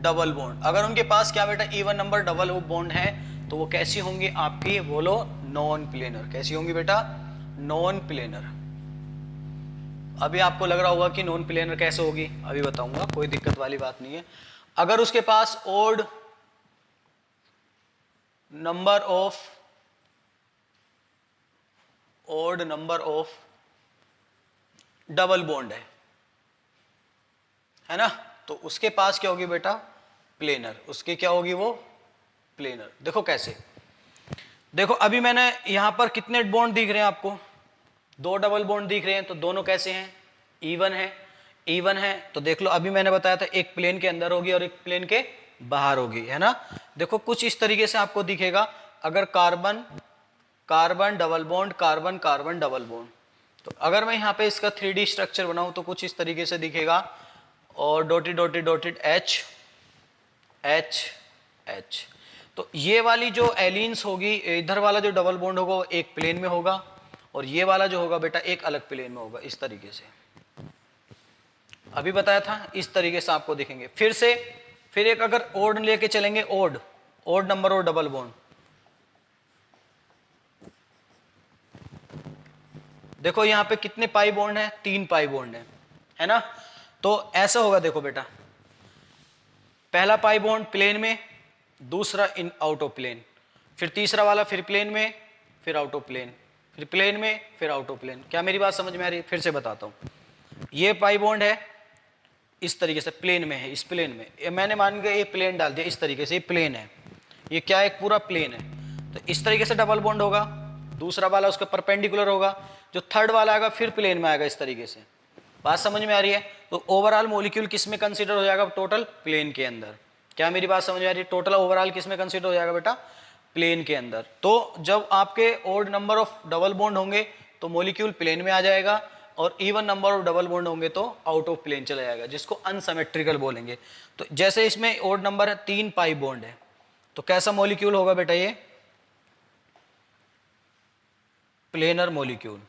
double bond, अगर उनके पास क्या बेटा इवन नंबर डबल बॉन्ड है, तो वो कैसी होंगी आपकी, बोलो नॉन प्लेनर। कैसी होंगी बेटा, नॉन प्लेनर। अभी आपको लग रहा होगा कि नॉन प्लेनर कैसे होगी, अभी बताऊंगा, कोई दिक्कत वाली बात नहीं है। अगर उसके पास odd number of double bond है ना, तो उसके पास क्या होगी बेटा, प्लेनर। उसके क्या होगी वो, प्लेनर। देखो कैसे, देखो अभी मैंने यहां पर कितने बॉन्ड दिख रहे हैं आपको, 2 डबल बॉन्ड दिख रहे हैं, तो दोनों कैसे हैं, इवन है। इवन है तो देख लो, अभी मैंने बताया था एक प्लेन के अंदर होगी और एक प्लेन के बाहर होगी, है ना। देखो कुछ इस तरीके से आपको दिखेगा, अगर carbon carbon double bond, carbon carbon double bond, तो अगर मैं यहाँ पे इसका 3D स्ट्रक्चर बनाऊं तो कुछ इस तरीके से दिखेगा, और dotted dotted dotted H H H. तो ये वाली जो एलिन्स होगी, इधर वाला जो डबल बॉन्ड होगा वो एक प्लेन में होगा, और ये वाला जो होगा बेटा एक अलग प्लेन में होगा, इस तरीके से अभी बताया था, इस तरीके से आपको दिखेंगे। फिर एक अगर ओड लेके चलेंगे, ओड नंबर और डबल बॉन्ड, देखो यहां पे कितने पाई बॉन्ड है, 3 पाई बॉन्ड है ना। तो ऐसा होगा, देखो बेटा, पहला पाई बॉन्ड प्लेन में, दूसरा इन आउट ऑफ प्लेन, फिर तीसरा वाला फिर प्लेन में, फिर आउट ऑफ प्लेन, फिर प्लेन में, फिर आउट ऑफ प्लेन। क्या मेरी बात समझ में आ रही है? फिर से बताता हूं, ये पाई बॉन्ड है इस तरीके से, प्लेन में है, इस प्लेन में ये मैंने मान के ये प्लेन डाल दिया, इस तरीके से ये प्लेन है, ये क्या है, एक पूरा प्लेन है। तो इस तरीके से डबल बॉन्ड होगा, दूसरा वाला उसका परपेंडिकुलर होगा, जो थर्ड वाला आएगा फिर प्लेन में आएगा, इस तरीके से। बात समझ में आ रही है? तो ओवरऑल मॉलिक्यूल किस में कंसीडर हो जाएगा, टोटल प्लेन के अंदर। क्या मेरी बात समझ में आ रही है? टोटल ओवरऑल किस में कंसीडर हो जाएगा बेटा, प्लेन के अंदर। तो जब आपके odd number of double bond होंगे तो मॉलिक्यूल प्लेन में आ जाएगा, और even number of double bond होंगे तो आउट ऑफ प्लेन चला जाएगा, जिसको अनसिमेट्रिकल बोलेंगे। तो जैसे इसमें ओड नंबर है, 3 पाई बॉन्ड है, तो कैसा मॉलिक्यूल होगा बेटा, ये प्लेनर मॉलिक्यूल।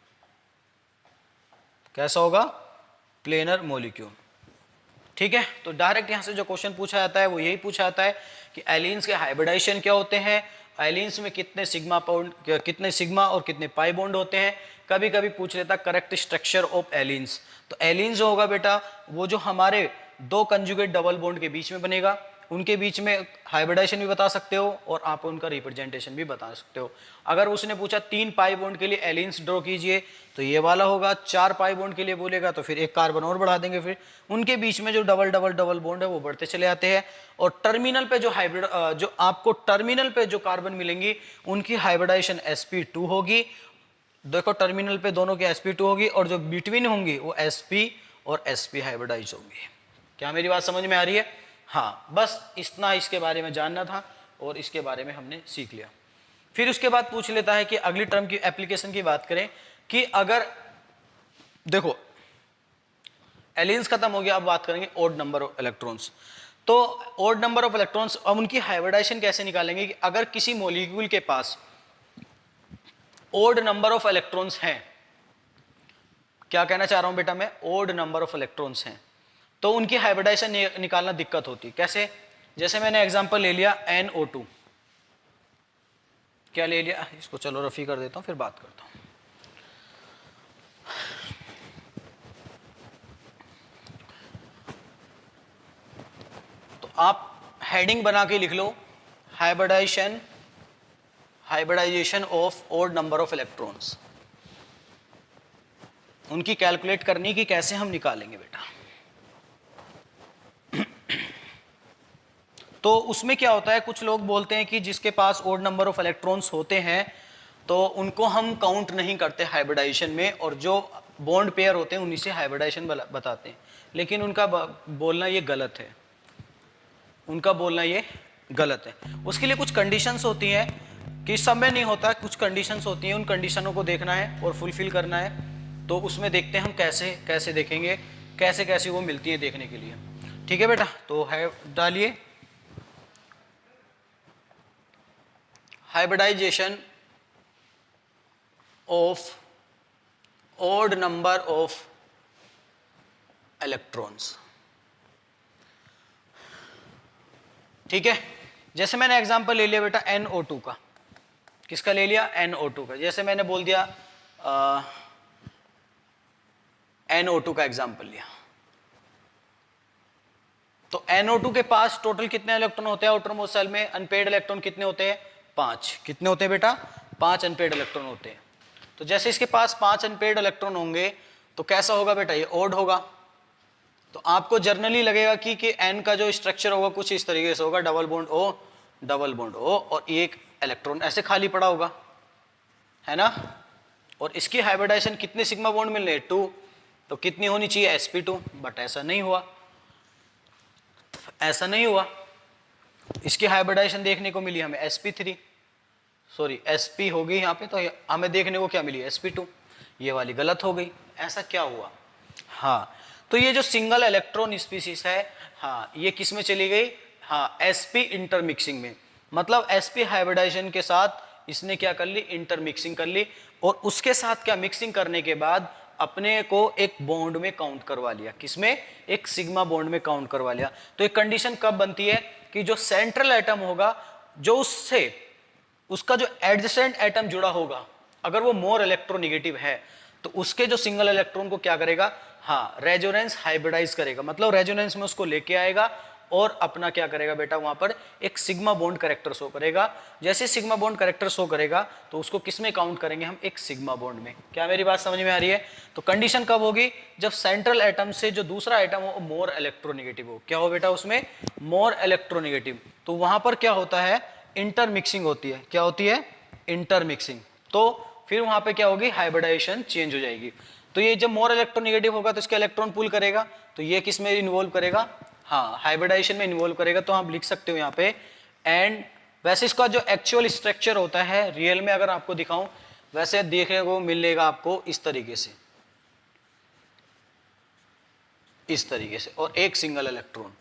कैसा होगा, प्लेनर मॉलिक्यूल। ठीक है, तो डायरेक्ट यहां से जो क्वेश्चन पूछा जाता है वो यही पूछा जाता है कि एलिन्स के हाइब्रिडाइजेशन क्या होते हैं, एलिन्स में कितने सिग्मा और कितने पाई बॉन्ड होते हैं। कभी कभी पूछ लेता करेक्ट स्ट्रक्चर ऑफ एलिन्स। तो एलिन्स जो होगा बेटा, वो जो हमारे 2 कंजुगेट डबल बॉन्ड के बीच में बनेगा, उनके बीच में हाइब्रिडाइजेशन भी बता सकते हो और आप उनका रिप्रेजेंटेशन भी बता सकते हो। अगर उसने पूछा 3 पाई बॉन्ड के लिए एलिन्स ड्रॉ कीजिए, तो ये वाला होगा। 4 पाई बॉन्ड के लिए बोलेगा तो फिर एक कार्बन और बढ़ा देंगे, फिर उनके बीच में जो डबल डबल डबल बॉन्ड है वो बढ़ते चले जाते हैं। और टर्मिनल पे जो जो आपको टर्मिनल पे जो कार्बन मिलेंगी उनकी हाइब्रिडाइजेशन sp2 होगी। देखो टर्मिनल पे दोनों की sp2 होगी, और जो बिटवीन होंगी वो sp और sp हाइब्रिडाइज होंगी। क्या मेरी बात समझ में आ रही है? हाँ, बस इतना इसके बारे में जानना था और इसके बारे में हमने सीख लिया। फिर उसके बाद पूछ लेता है कि अगली टर्म की एप्लीकेशन की बात करें कि अगर देखो एलिन्स खत्म हो गया, अब बात करेंगे ओड नंबर ऑफ इलेक्ट्रॉन्स। तो ओड नंबर ऑफ इलेक्ट्रॉन्स, अब उनकी हाइब्रिडाइजेशन कैसे निकालेंगे कि अगर किसी मॉलिक्यूल के पास ओड नंबर ऑफ इलेक्ट्रॉन्स हैं, क्या कहना चाह रहा हूं बेटा मैं, ओड नंबर ऑफ इलेक्ट्रॉन्स हैं, तो उनकी हाइब्रिडाइजेशन निकालना दिक्कत होती। कैसे? जैसे मैंने एग्जांपल ले लिया NO2, क्या ले लिया, इसको चलो रफी कर देता हूं फिर बात करता हूं। तो आप हेडिंग बना के लिख लो, hybridization of odd number of electrons. उनकी कैलकुलेट करनी कि कैसे हम निकालेंगे बेटा। तो उसमें क्या होता है, कुछ लोग बोलते हैं कि जिसके पास ओड नंबर ऑफ इलेक्ट्रॉन्स होते हैं तो उनको हम काउंट नहीं करते हाइब्रिडाइजेशन में, और जो बॉन्ड पेयर होते हैं उन्हीं से हाइब्रिडाइजेशन बताते हैं। लेकिन उनका बोलना ये गलत है, उनका बोलना ये गलत है। उसके लिए कुछ कंडीशंस होती हैं कि सब में नहीं होता, कुछ कंडीशंस होती हैं, उन कंडीशनों को देखना है और फुलफिल करना है। तो उसमें देखते हैं हम कैसे कैसे देखेंगे, कैसे कैसे वो मिलती है देखने के लिए। ठीक है बेटा, तो है डालिए hybridization of odd number of electrons. ठीक है, जैसे मैंने एग्जांपल ले लिया बेटा NO2 का। किसका ले लिया? NO2 का। जैसे मैंने बोल दिया NO2 का एग्जांपल लिया, तो NO2 के पास टोटल कितने इलेक्ट्रॉन होते हैं आउटरमोस्ट शेल में? अनपेड इलेक्ट्रॉन कितने होते हैं? 5। कितने होते हैं बेटा? 5 अनपेड इलेक्ट्रॉन होते हैं। तो जैसे इसके पास 5 अनपेड इलेक्ट्रॉन होंगे तो कैसा होगा बेटा? ये ओड होगा। तो आपको जर्नली लगेगा कि N का जो स्ट्रक्चर होगा कुछ इस तरीके से होगा, double bond O, double bond O, और एक इलेक्ट्रॉन ऐसे खाली पड़ा होगा, है ना, और इसकी हाइब्रिडाइजेशन कितने सिग्मा बॉन्ड मिल रहे हैं 2, तो कितनी होनी चाहिए sp2, बट ऐसा नहीं हुआ, ऐसा नहीं हुआ। इसकी हाइब्रिडाइजेशन देखने को मिली हमें sp3, सॉरी sp हो गई यहाँ पे, तो हमें देखने को क्या मिली sp2, ये वाली गलत हो गई। ऐसा क्या हुआ? हाँ, तो ये जो सिंगल इलेक्ट्रॉन स्पीसीज है, हाँ, ये किस में चली गई? हाँ, sp इंटरमिक्सिंग में, मतलब sp हाइब्रिडाइजेशन के साथ इसने क्या कर ली? इंटरमिक्सिंग कर ली, और उसके साथ क्या मिक्सिंग करने के बाद अपने को एक बॉन्ड में काउंट करवा लिया। किसमें? एक सिग्मा बॉन्ड में काउंट करवा लिया। तो एक कंडीशन कब बनती है कि जो सेंट्रल एटम होगा, जो उससे उसका जो एडजेसेंट एटम जुड़ा होगा, अगर वो मोर इलेक्ट्रोनेगेटिव है, तो उसके जो सिंगल इलेक्ट्रॉन को क्या करेगा? हाँ, रेजोनेंस हाइब्रिडाइज करेगा, मतलब रेजोनेंस में उसको लेके आएगा और अपना क्या करेगा बेटा? वहां पर एक सिग्मा बॉन्ड कैरेक्टर शो करेगा। जैसे सिग्मा बॉन्ड कैरेक्टर शो करेगा तो उसको किस में काउंट करेंगे हम? एक सिग्मा बॉन्ड में। क्या मेरी बात समझ में आ रही है? तो कंडीशन कब होगी? जब सेंट्रल एटम से जो दूसरा एटम हो मोर इलेक्ट्रोनेगेटिव हो। क्या हो बेटा उसमें? More electronegative. तो वहां पर क्या होता है? इंटरमिक्सिंग होती है। क्या होती है? इंटरमिक्सिंग। तो फिर वहां पे क्या होगी? हाइब्रिडाइजेशन चेंज हो जाएगी। तो ये जब मोर इलेक्ट्रोनेगेटिव होगा तो इसका इलेक्ट्रॉन पुल करेगा, तो ये किस में इन्वॉल्व करेगा? हाँ, हाइब्रिडाइजेशन में इन्वॉल्व करेगा। तो आप लिख सकते हो यहाँ पे एंड। वैसे इसका जो एक्चुअल स्ट्रक्चर होता है रियल में अगर आपको दिखाऊं, वैसे देखने को मिलेगा आपको इस तरीके से, इस तरीके से, और एक सिंगल इलेक्ट्रॉन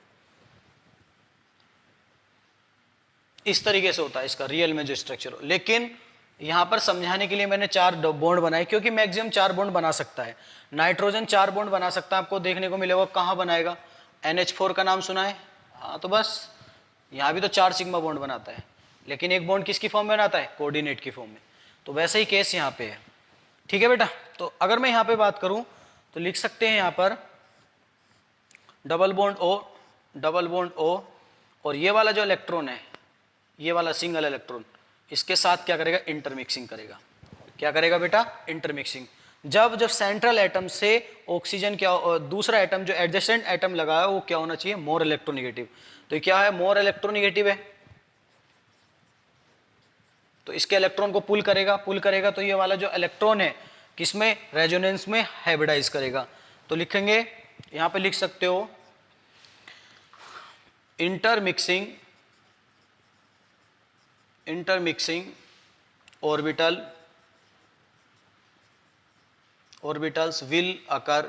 इस तरीके से होता है इसका रियल में जो स्ट्रक्चर हो। लेकिन यहां पर समझाने के लिए मैंने 4 बॉन्ड बनाए, क्योंकि मैक्सिमम 4 बॉन्ड बना सकता है। नाइट्रोजन 4 बॉन्ड बना सकता है, आपको देखने को मिलेगा। कहां बनाएगा? NH4 का नाम सुना है? हाँ, तो बस यहाँ भी तो 4 सिग्मा बॉन्ड बनाता है, लेकिन एक बॉन्ड किसकी फॉर्म में बनाता है? कोऑर्डिनेट की फॉर्म में। तो वैसे ही केस यहाँ पे है। ठीक है बेटा, तो अगर मैं यहाँ पे बात करूँ तो लिख सकते हैं यहाँ पर double bond O, double bond O, और ये वाला जो इलेक्ट्रॉन है, ये वाला सिंगल इलेक्ट्रॉन, इसके साथ क्या करेगा? इंटरमिक्सिंग करेगा। क्या करेगा बेटा? इंटरमिक्सिंग। जब सेंट्रल एटम से ऑक्सीजन क्या, दूसरा एटम जो एडजेसेंट एटम लगा है वो क्या होना चाहिए? More electronegative. तो क्या है? मोर इलेक्ट्रोनेगेटिव है, तो इसके इलेक्ट्रॉन को पुल करेगा, पुल करेगा, तो ये वाला जो इलेक्ट्रॉन है किसमें? रेजोनेंस में हाइब्रिडाइज करेगा। तो लिखेंगे यहां पे, लिख सकते हो intermixing, intermixing orbitals will occur.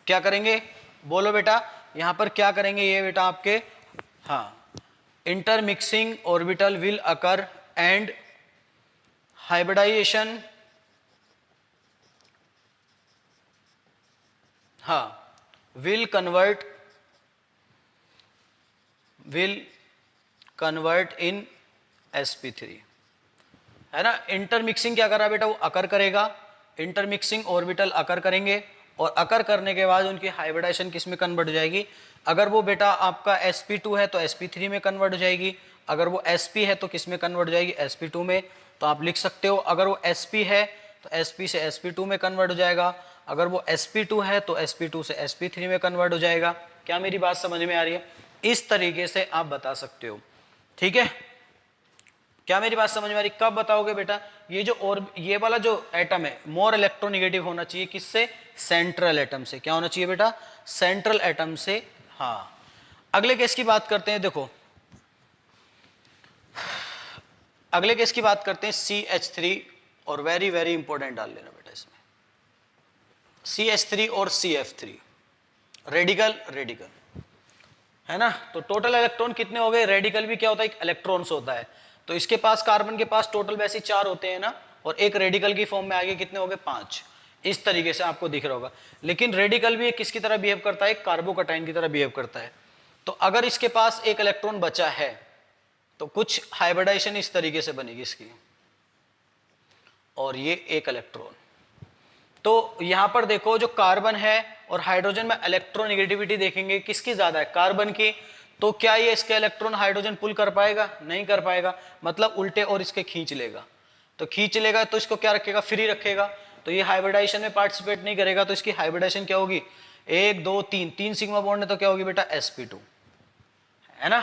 क्या करेंगे? बोलो बेटा, यहां पर क्या करेंगे ये बेटा आपके? हाँ, intermixing orbital will occur and hybridization, हाँ, विल कन्वर्ट इन sp3, है ना। इंटरमिक्सिंग क्या कर रहा है बेटा? वो अकर करेगा, इंटरमिक्सिंग ऑर्बिटल अकर करेंगे, और अकर करने के बाद उनकी हाइब्रिडाइजेशन किस में कन्वर्ट हो जाएगी? अगर वो बेटा आपका sp2 है तो sp3 में कन्वर्ट हो जाएगी, अगर वो sp है तो किस में कन्वर्ट हो जाएगी? sp2 में। तो आप लिख सकते हो अगर वो sp है तो sp से sp2 में कन्वर्ट हो जाएगा, अगर वो sp2 है तो sp2 से sp3 में कन्वर्ट हो जाएगा। क्या मेरी बात समझ में आ रही है? इस तरीके से आप बता सकते हो। ठीक है, क्या मेरी बात समझ में आ रही? कब बताओगे बेटा? ये जो और ये वाला जो एटम है मोर इलेक्ट्रोनेगेटिव होना चाहिए किससे? सेंट्रल एटम से। क्या होना चाहिए बेटा? सेंट्रल एटम से। हाँ, अगले केस की बात करते हैं। देखो अगले केस की बात करते हैं CH3, और वेरी वेरी इंपॉर्टेंट डाल लेना बेटा इसमें, CH3 और CF3, रेडिकल रेडिकल, है ना। तो टोटल इलेक्ट्रॉन कितने हो गए? रेडिकल भी क्या होता है? एक इलेक्ट्रॉन्स होता है। तो इसके पास, कार्बन के पास टोटल वैसे 4 होते हैं ना, और एक रेडिकल की फॉर्म में आगे कितने हो गए? 5। इस तरीके से आपको दिख रहा होगा। लेकिन रेडिकल भी किसकी तरह बिहेव करता है? कार्बोकटाइन की तरह बिहेव करता है। तो अगर इसके पास एक इलेक्ट्रॉन बचा है तो कुछ हाइब्रिडाइजेशन इस तरीके से बनेगी इसकी, और ये एक इलेक्ट्रॉन। तो यहां पर देखो जो कार्बन है और हाइड्रोजन में इलेक्ट्रोनेगेटिविटी देखेंगे किसकी ज्यादा है? कार्बन की। तो क्या ये इसके इलेक्ट्रॉन हाइड्रोजन पुल कर पाएगा? नहीं कर पाएगा, मतलब उल्टे और इसके खींच लेगा। तो खींच लेगा तो इसको क्या रखेगा? फ्री रखेगा। तो ये हाइब्रिडाइजेशन में पार्टिसिपेट नहीं करेगा। तो इसकी हाइब्रिडाइजेशन क्या होगी? 1 2 3 सिग्मा बॉन्ड है, तो क्या होगी बेटा? sp2, है ना।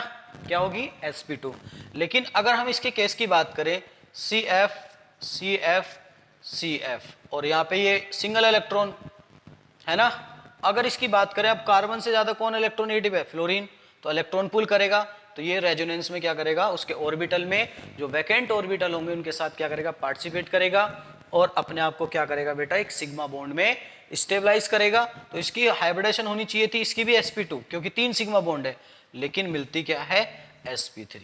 क्या होगी sp2। लेकिन अगर हम इसके केस की बात करें CF CF CF और यहाँ पे ये सिंगल इलेक्ट्रॉन है ना, अगर इसकी बात करें अब कार्बन से ज्यादा कौन इलेक्ट्रोनेगेटिव है, फ्लोरीन, तो इलेक्ट्रॉन पुल करेगा, तो ये रेजोनेंस में क्या करेगा, उसके ऑर्बिटल में जो वैकेंट ऑर्बिटल होंगे उनके साथ क्या करेगा, पार्टिसिपेट करेगा और अपने आप को क्या करेगा बेटा, एक सिग्मा बॉन्ड में स्टेबलाइज करेगा। तो इसकी हाइब्रिडेशन होनी चाहिए थी, इसकी भी sp2 क्योंकि 3 सिग्मा बॉन्ड है, लेकिन मिलती क्या है sp3।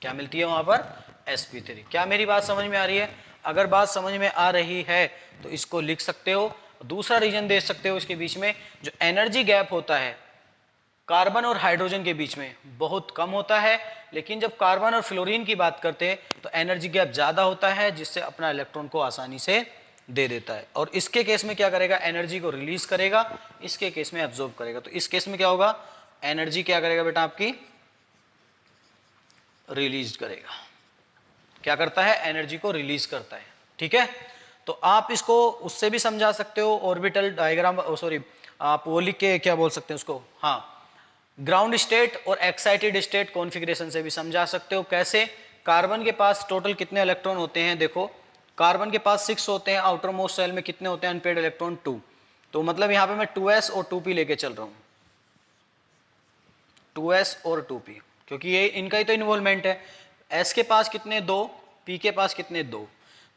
क्या मिलती है वहां पर, sp3। क्या मेरी बात समझ में आ रही है? अगर बात समझ में आ रही है तो इसको लिख सकते हो। दूसरा रीजन दे सकते हो इसके बीच में, जो एनर्जी गैप होता है कार्बन और हाइड्रोजन के बीच में बहुत कम होता है, लेकिन जब कार्बन और फ्लोरीन की बात करते हैं तो एनर्जी गैप ज्यादा होता है, जिससे अपना इलेक्ट्रॉन को आसानी से दे देता है। और इसके केस में क्या करेगा, एनर्जी को रिलीज करेगा, इसके केस में एब्जॉर्ब करेगा। तो इस केस में क्या होगा, एनर्जी क्या करेगा बेटा, आपकी रिलीज करेगा। क्या करता है, एनर्जी को रिलीज करता है। ठीक है, तो आप इसको उससे भी समझा सकते हो, ऑर्बिटल डायग्राम, सॉरी आप वो लिख के क्या बोल सकते हैं उसको, हाँ ग्राउंड स्टेट और एक्साइटेड स्टेट कॉन्फ़िगरेशन से भी समझा सकते हो। कैसे, कार्बन के पास टोटल कितने इलेक्ट्रॉन होते हैं, देखो कार्बन के पास 6 होते हैं, आउटर मोस्ट शेल में कितने होते हैं अनपेड इलेक्ट्रॉन 2। तो मतलब यहाँ पे मैं 2s और 2p लेके चल रहा हूँ, 2s और 2p, क्योंकि ये इनका ही तो इन्वॉल्वमेंट है। s के पास कितने 2, p के पास कितने 2।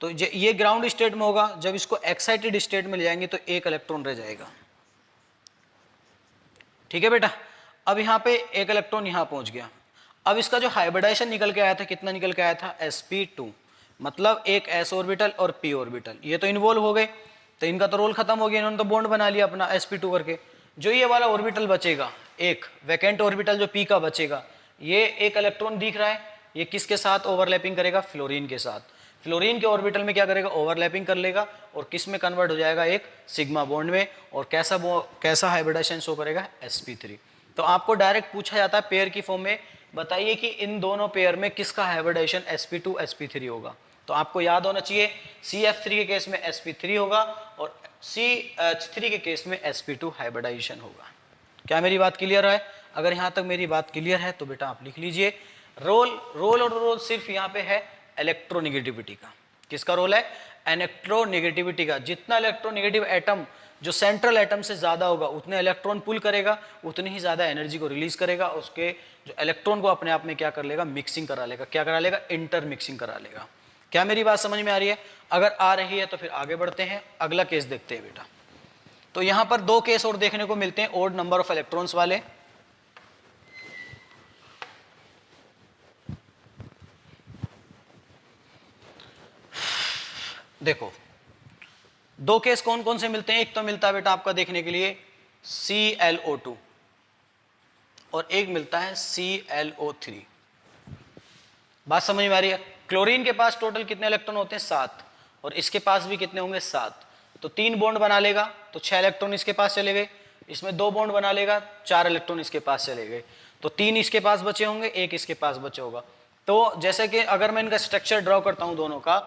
तो ये ग्राउंड स्टेट में होगा, जब इसको एक्साइटेड स्टेट में ले जाएंगे तो 1 इलेक्ट्रॉन रह जाएगा। ठीक है बेटा, अब यहाँ पे 1 इलेक्ट्रॉन यहाँ पहुंच गया। अब इसका जो हाइब्रिडाइजेशन निकल के आया था, कितना निकल के आया था, sp2, मतलब एक s ऑर्बिटल और p ऑर्बिटल, ये तो इन्वॉल्व हो गए, तो इनका तो रोल खत्म हो गया, इन्होंने तो बॉन्ड बना लिया अपना sp2 करके। जो ये वाला ऑर्बिटल बचेगा, एक वैकेंट ऑर्बिटल जो p का बचेगा, ये 1 इलेक्ट्रॉन दिख रहा है, ये किसके साथ ओवरलैपिंग करेगा, फ्लोरीन के साथ। फ्लोरीन के ऑर्बिटल में क्या करेगा, ओवरलैपिंग कर लेगा और किस में कन्वर्ट हो जाएगा, एक सिग्मा बॉन्ड में। और कैसा हाइब्रिडाइजेशन शो करेगा, sp3। तो आपको डायरेक्ट पूछा जाता है पेयर की फॉर्म में, बताइए कि इन दोनों पेयर में किसका हाइब्रिडाइजेशन sp2 sp3 होगा। तो आपको याद होना चाहिए CF3 के केस में sp3 होगा और CH3 के केस में sp2 हाइब्रिडाइजेशन होगा। क्या मेरी बात क्लियर है? अगर यहाँ तक मेरी बात क्लियर है तो बेटा आप लिख लीजिए, रोल सिर्फ यहाँ पे है इलेक्ट्रोनेगेटिविटी का। किसका रोल है, इलेक्ट्रोनेगेटिविटी का। जितना इलेक्ट्रोनेगेटिव एटम जो सेंट्रल एटम से ज्यादा होगा उतने इलेक्ट्रॉन पुल करेगा, उतनी ही ज्यादा एनर्जी को रिलीज करेगा, उसके जो इलेक्ट्रॉन को अपने आप में क्या कर लेगा, मिक्सिंग करा लेगा। क्या करा लेगा, इंटर मिक्सिंग करा लेगा। क्या मेरी बात समझ में आ रही है? अगर आ रही है तो फिर आगे बढ़ते हैं, अगला केस देखते हैं बेटा। तो यहां पर 2 केस और देखने को मिलते हैं ओड नंबर ऑफ इलेक्ट्रॉन्स वाले। देखो 2 केस कौन कौन से मिलते हैं, एक तो मिलता है बेटा आपका देखने के लिए ClO2 और एक मिलता है ClO3। बात समझ में आ रही है? क्लोरीन के पास टोटल कितने इलेक्ट्रॉन होते हैं, 7, और इसके पास भी कितने होंगे, 7। तो 3 बॉन्ड बना लेगा तो 6 इलेक्ट्रॉन इसके पास चले गए, इसमें 2 बॉन्ड बना लेगा 4 इलेक्ट्रॉन इसके पास चले गए, तो 3 इसके पास बचे होंगे, 1 इसके पास बचे होगा। तो जैसे कि अगर मैं इनका स्ट्रक्चर ड्रॉ करता हूं दोनों का,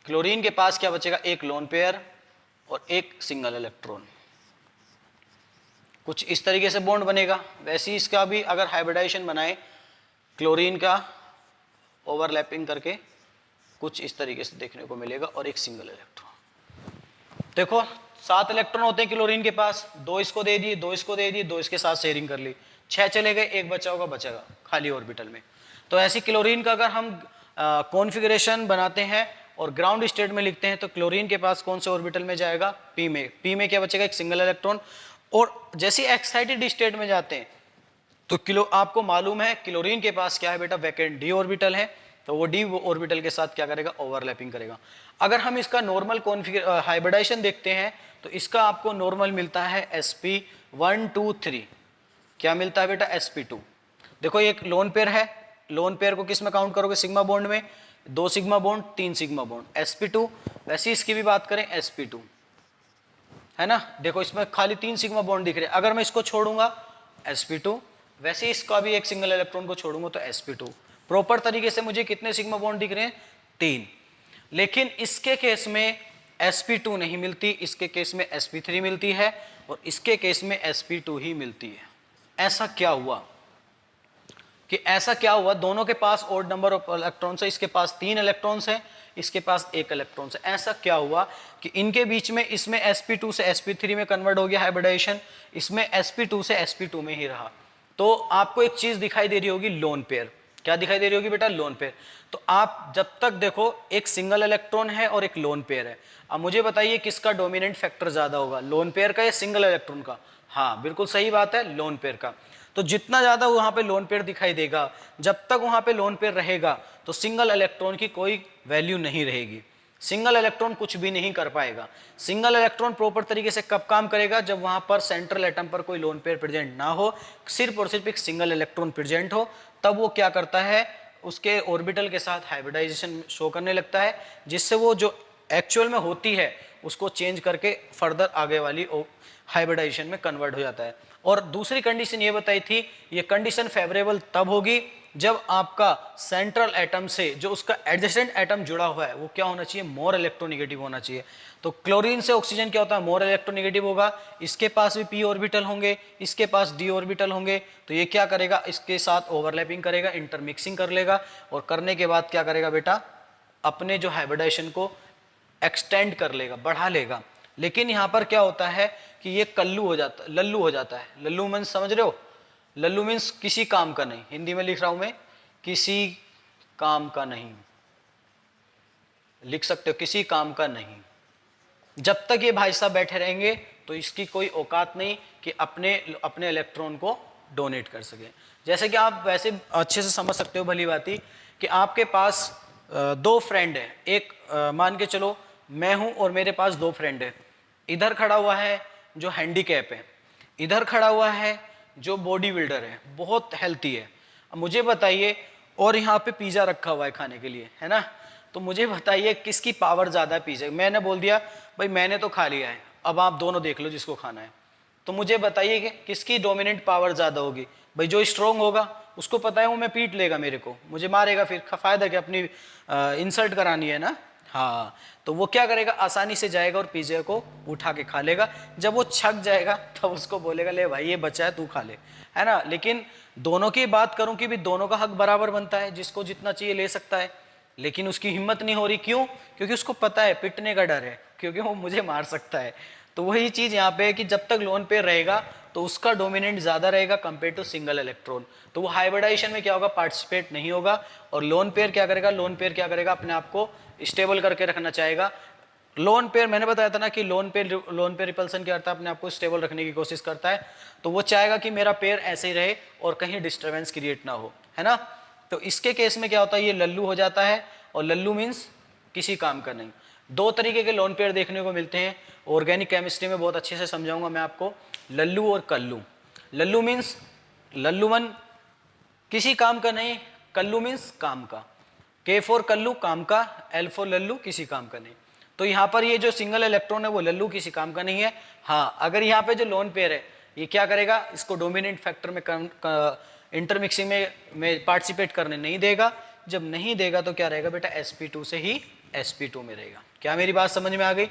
क्लोरीन के पास क्या बचेगा, एक लोन पेयर और एक सिंगल इलेक्ट्रॉन। कुछ इस तरीके से बॉन्ड बनेगा। वैसे ही इसका भी अगर हाइब्रिडाइजेशन बनाए क्लोरीन का ओवरलैपिंग करके, कुछ इस तरीके से देखने को मिलेगा और एक सिंगल इलेक्ट्रॉन। देखो 7 इलेक्ट्रॉन होते हैं क्लोरीन के पास, 2 इसको दे दिए, 2 इसको दे दिए, 2 इसके साथ शेयरिंग कर ली, 6 चले गए, एक बचा होगा, बचेगा खाली ऑर्बिटल में। तो ऐसी क्लोरीन का अगर हम कॉन्फ़िगरेशन बनाते हैं और ग्राउंड स्टेट में लिखते हैं तो क्लोरीन के पास कौन से ऑर्बिटल में जाएगा, पी में। पी में क्या बचेगा, एक सिंगल इलेक्ट्रॉन। और जैसे एक्साइटेड स्टेट में जाते हैं तो आपको मालूम है क्लोरीन के पास क्या है बेटा, वैकेंट डी ऑर्बिटल है, तो वो डी ऑर्बिटल के साथ क्या करेगा, ओवरलैपिंग करेगा। अगर हम इसका नॉर्मल हाइब्रिडाइजेशन देखते हैं तो इसका आपको नॉर्मल मिलता है sp1 2 3। क्या मिलता है बेटा, sp2। देखो ये एक लोन पेयर है, लोन पेयर को किस में काउंट करोगे, सिग्मा बॉन्ड में, 2 sigma bond 3 sigma bond, sp2। वैसे इसकी भी बात करें sp2 है ना, देखो इसमें खाली 3 सिग्मा बॉन्ड दिख रहे हैं, अगर मैं इसको छोड़ूंगा sp2, वैसे इसका भी एक सिंगल इलेक्ट्रॉन को छोड़ूंगा तो sp2। प्रॉपर तरीके से मुझे कितने सिग्मा बॉन्ड दिख रहे हैं, 3। लेकिन इसके केस में sp2 नहीं मिलती, इसके केस में sp3 मिलती है और इसके केस में sp2 ही मिलती है। ऐसा क्या हुआ दोनों के पास ओड नंबर ऑफ इलेक्ट्रॉन्स है, इसके पास 3 इलेक्ट्रॉन्स है, इसके पास 1 इलेक्ट्रॉन्स है। ऐसा क्या हुआ कि इनके बीच में इसमें sp2 से sp3 में कन्वर्ट हो गया हाइब्रिडाइजेशन, इसमें sp2 से sp2 में ही रहा। तो आपको एक चीज दिखाई दे रही होगी, लोन पेयर। क्या दिखाई दे रही होगी बेटा? Lone pair. तो आप जब तक देखो एक सिंगल इलेक्ट्रॉन है और एक लोन पेयर है, अब मुझे बताइए किसका डोमिनेंट फैक्टर ज्यादा होगा, लोन पेयर का या सिंगल इलेक्ट्रॉन का? हाँ बिल्कुल सही बात है, लोन पेयर का। तो जितना ज्यादा वहां पे लोन पेयर दिखाई देगा, जब तक वहां पे लोन पेयर रहेगा तो सिंगल इलेक्ट्रॉन की कोई वैल्यू नहीं रहेगी, सिंगल इलेक्ट्रॉन कुछ भी नहीं कर पाएगा। सिंगल इलेक्ट्रॉन प्रॉपर तरीके से कब काम करेगा? जब वहां पर सेंट्रल एटम पर कोई लोन पेयर प्रेजेंट ना हो, सिर्फ और सिर्फ एक सिंगल इलेक्ट्रॉन प्रेजेंट हो, तब वो क्या करता है, उसके ऑर्बिटल के साथ हाइब्रिडाइजेशन शो करने लगता है, जिससे वो जो एक्चुअल में होती है उसको चेंज करके फर्दर आगे वाली हाइब्रिडाइजेशन में कन्वर्ट हो जाता है। और दूसरी कंडीशन ये बताई थी, ये कंडीशन फेवरेबल तब होगी जब आपका सेंट्रल एटम से जो उसका एडजेसेंट एटम जुड़ा हुआ है वो क्या होना चाहिए? मोर इलेक्ट्रोनेगेटिव होना चाहिए। तो क्लोरीन से ऑक्सीजन क्या होता है? मोर इलेक्ट्रोनेगेटिव होगा, इसके पास भी p ऑर्बिटल होंगे, इसके पास d ऑर्बिटल होंगे, तो ये क्या करेगा? इसके साथ ओवरलैपिंग करेगा, इंटरमिक्सिंग कर लेगा, और करने के बाद क्या करेगा बेटा? अपने जो हाइब्रिडाइजेशन को एक्सटेंड कर लेगा, बढ़ा लेगा। लेकिन यहां पर क्या होता है कि ये लल्लू हो जाता है। लल्लू मीन्स समझ रहे हो? लल्लू मीन्स किसी काम का नहीं, हिंदी में लिख रहा हूं मैं, किसी काम का नहीं, लिख सकते हो किसी काम का नहीं। जब तक ये भाई साहब बैठे रहेंगे तो इसकी कोई औकात नहीं कि अपने इलेक्ट्रॉन को डोनेट कर सके। जैसे कि आप वैसे अच्छे से समझ सकते हो भली बात ही कि आपके पास 2 फ्रेंड है, एक मान के चलो मैं हूं और मेरे पास 2 फ्रेंड है। इधर खड़ा हुआ है जो हैंडीकैप है, इधर खड़ा हुआ है जो बॉडी बिल्डर है, बहुत हेल्थी है। अब मुझे बताइए, और यहाँ पे पिज्जा रखा हुआ है खाने के लिए, है ना? तो मुझे बताइए किसकी पावर ज्यादा है पिज्जा? मैंने बोल दिया भाई मैंने तो खा लिया है, अब आप दोनों देख लो जिसको खाना है। तो मुझे बताइए कि किसकी डोमिनेंट पावर ज्यादा होगी? भाई जो स्ट्रोंग होगा उसको पता है वो मैं पीट लेगा, मेरे को, मुझे मारेगा, फिर फायदा क्या, अपनी इंसल्ट करानी है ना। हाँ, तो वो क्या करेगा? आसानी से जाएगा और पिज्जा को उठा के खा लेगा। जब वो छक जाएगा तब उसको बोलेगा ले भाई ये बचा है तू खा ले, है ना? लेकिन दोनों की बात करूं कि भी दोनों का हक बराबर बनता है, जिसको जितना चाहिए ले सकता है, लेकिन उसकी हिम्मत नहीं हो रही। क्यों? क्योंकि उसको पता है, पिटने का डर है, क्योंकि वो मुझे मार सकता है। तो वही चीज यहाँ पे है कि जब तक लोन पेयर रहेगा तो उसका डोमिनेंट ज्यादा रहेगा कंपेयर टू सिंगल इलेक्ट्रॉन, तो वो हाइब्रिडाइजेशन में क्या होगा? पार्टिसिपेट नहीं होगा। और लोन पेयर क्या करेगा? लोन पेयर क्या करेगा? अपने आप को स्टेबल करके रखना चाहेगा। लोन पेयर मैंने बताया था ना कि लोन पेयर रिपल्सन क्या करता है? अपने आप को स्टेबल रखने की कोशिश करता है। तो वो चाहेगा कि मेरा पेयर ऐसे ही रहे और कहीं डिस्टर्बेंस क्रिएट ना हो, है ना? तो इसके केस में क्या होता है? ये लल्लू हो जाता है, और लल्लू मीन्स किसी काम का नहीं। 2 तरीके के लोन पेयर देखने को मिलते हैं, ऑर्गेनिक केमिस्ट्री में बहुत अच्छे से समझाऊंगा मैं आपको, लल्लू और कल्लू। लल्लू मीन्स लल्लूमन किसी काम का नहीं, कल्लू मीन्स काम का, K फॉर कल्लू काम का, L फॉर लल्लू किसी काम का नहीं। तो यहाँ पर ये जो सिंगल इलेक्ट्रॉन है वो लल्लू किसी काम का नहीं है। हाँ, अगर यहाँ पे जो लोन पेयर है ये क्या करेगा? इसको डोमिनेंट फैक्टर में इंटरमिक्सिंग में पार्टिसिपेट करने नहीं देगा। जब नहीं देगा तो क्या रहेगा बेटा? sp2 से ही sp2 में रहेगा। क्या मेरी बात समझ में आ गई?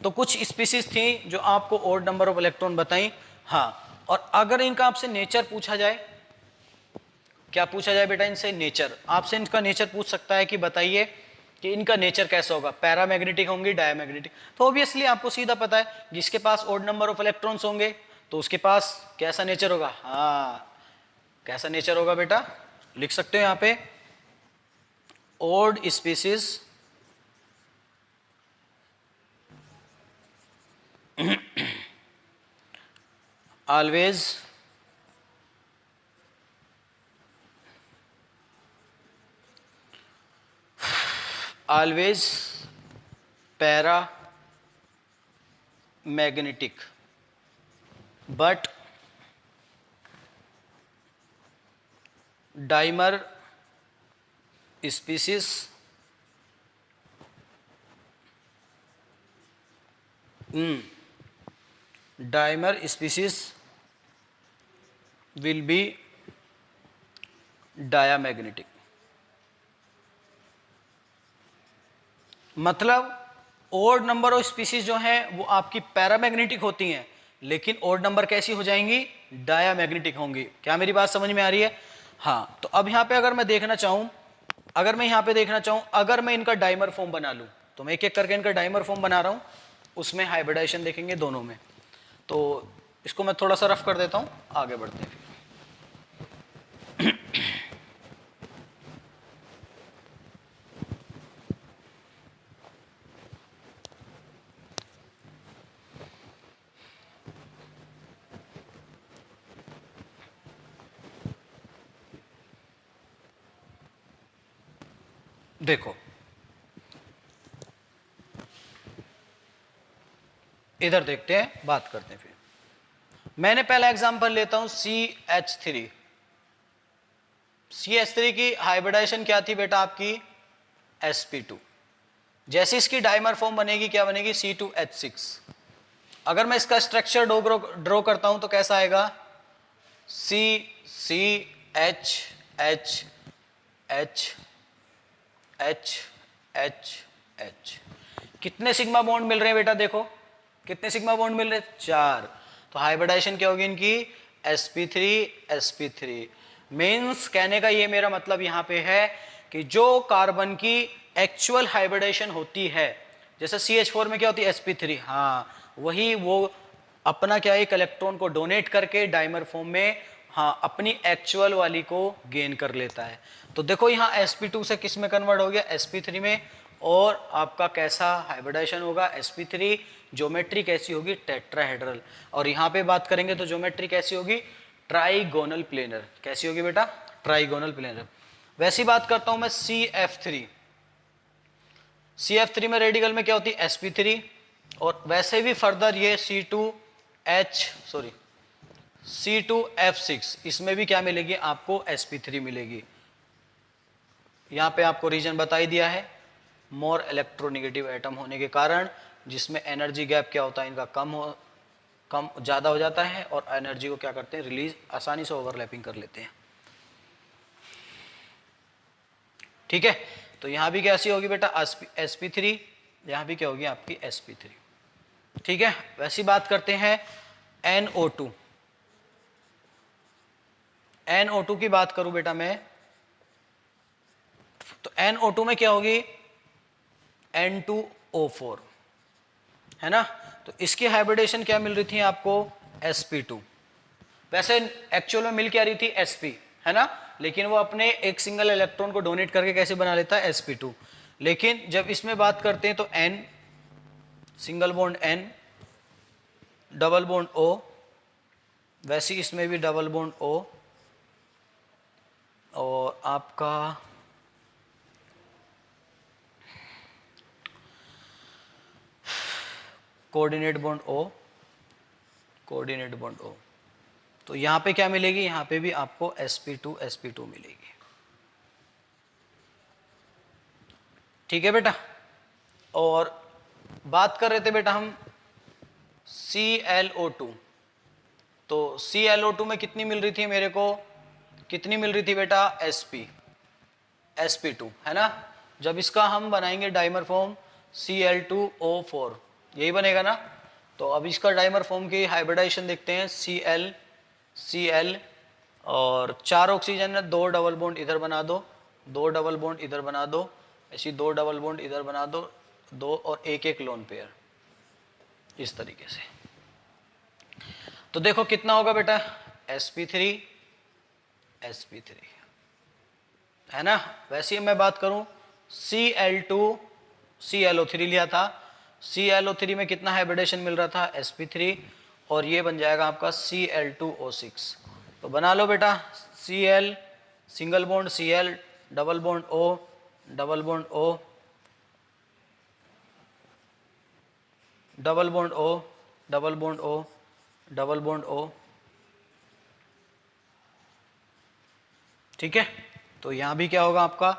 तो कुछ स्पीसीज थी जो आपको ओड नंबर ऑफ इलेक्ट्रॉन बताई। हाँ, और अगर इनका आपसे नेचर पूछा जाए, क्या पूछा जाए बेटा इनसे? नेचर। आपसे इनका नेचर पूछ सकता है कि बताइए कि इनका नेचर कैसा होगा, पैरामैग्नेटिक होंगे, डायमैग्नेटिक? तो ऑब्वियसली आपको सीधा पता है, जिसके पास ओड नंबर ऑफ इलेक्ट्रॉन्स होंगे तो उसके पास कैसा नेचर होगा? हाँ, कैसा नेचर होगा बेटा? लिख सकते हो यहां पे, odd species always paramagnetic but dimer species will be diamagnetic। मतलब ओड नंबर ऑफ स्पीसीज जो हैं वो आपकी पैरामैग्नेटिक होती हैं, लेकिन ओड नंबर कैसी हो जाएंगी, डायामैग्नेटिक होंगी। क्या मेरी बात समझ में आ रही है? हाँ, तो अब यहाँ पे अगर मैं देखना चाहूँ, अगर मैं इनका डाइमर फॉर्म बना लूँ, तो मैं एक एक करके इनका डाइमर फॉर्म बना रहा हूँ, उसमें हाइब्रिडाइजेशन देखेंगे दोनों में। तो इसको मैं थोड़ा सा रफ कर देता हूँ, आगे बढ़ते हैं फिर। देखो इधर देखते हैं, बात करते हैं फिर। मैंने पहला एग्जांपल लेता हूं CH3। CH3 की हाइब्रिडाइजेशन क्या थी बेटा आपकी, sp2। जैसे इसकी डाइमर फॉर्म बनेगी, क्या बनेगी, C2H6। अगर मैं इसका स्ट्रक्चर ड्रॉ करता हूं तो कैसा आएगा, CH कितने सिग्मा बॉन्ड मिल रहे हैं बेटा, देखो कितने सिग्मा बॉन्ड मिल रहे हैं, 4। तो हाइब्रिडाइजेशन क्या होगी इनकी, sp3 मीन्स कहने का ये मेरा मतलब यहां पे है कि जो कार्बन की एक्चुअल हाइब्रिडाइजेशन होती है, जैसे CH4 में क्या होती है, sp3, हाँ वही वो अपना क्या है, एक इलेक्ट्रॉन को डोनेट करके डाइमर फॉर्म में, हाँ अपनी एक्चुअल वाली को गेन कर लेता है। तो देखो यहाँ sp2 से किस में कन्वर्ट हो गया, sp3 में, और आपका कैसा हाइब्रिडाइजेशन होगा, sp3, ज्योमेट्री कैसी होगी, टेट्राहेड्रल। और यहाँ पे बात करेंगे तो ज्योमेट्री कैसी होगी, ट्राइगोनल प्लेनर। कैसी होगी बेटा, ट्राइगोनल प्लेनर। वैसी बात करता हूं मैं CF3 में रेडिकल में क्या होती है, sp3, और वैसे भी फर्दर ये C2F6, इसमें भी क्या मिलेगी आपको, sp3 मिलेगी। यहां पे आपको रीजन बता ही दिया है, मोर इलेक्ट्रोनेगेटिव एटम होने के कारण, जिसमें एनर्जी गैप क्या होता है इनका कम ज्यादा हो जाता है, और एनर्जी को क्या करते हैं, रिलीज आसानी से ओवरलैपिंग कर लेते हैं। ठीक है, तो यहां भी कैसी होगी बेटा, sp3, यहां भी क्या होगी आपकी sp3। ठीक है, वैसी बात करते हैं NO2। NO2 की बात करूं बेटा मैं, तो NO2 में क्या होगी, N2O4, है ना। तो इसकी हाइब्रिडेशन क्या मिल रही थी आपको, sp2। वैसे एक्चुअल में मिल क्या रही थी, sp, है ना, लेकिन वो अपने एक सिंगल इलेक्ट्रॉन को डोनेट करके कैसे बना लेता है, sp2। लेकिन जब इसमें बात करते हैं तो N, single bond N, double bond O, वैसे इसमें भी डबल बॉन्ड O, और आपका कोऑर्डिनेट बॉन्ड O। तो यहां पे क्या मिलेगी, यहां पे भी आपको sp2 मिलेगी। ठीक है बेटा, और बात कर रहे थे बेटा हम ClO2। तो ClO2 में कितनी मिल रही थी मेरे को, कितनी मिल रही थी बेटा, sp2, है ना। जब इसका हम बनाएंगे डाइमर फॉर्म Cl2O4, यही बनेगा ना। तो अब इसका डाइमर फॉर्म की हाइब्रिडाइजेशन देखते हैं, Cl, और 4 ऑक्सीजन है, 2 डबल बॉन्ड इधर बना दो, 2 डबल बॉन्ड इधर बना दो, ऐसी 2 डबल बॉन्ड इधर बना दो, 2 और एक लोन पेयर, इस तरीके से। तो देखो कितना होगा बेटा, sp3, है ना। वैसे ही मैं बात करूं Cl2, ClO3 लिया था, ClO3 में कितना हाइब्रिडेशन मिल रहा था, sp3, और ये बन जाएगा आपका Cl2O6। तो बना लो बेटा, Cl, single bond Cl, double bond O, double bond O, double bond O, double bond O, double bond O। ठीक है, तो यहां भी क्या होगा आपका,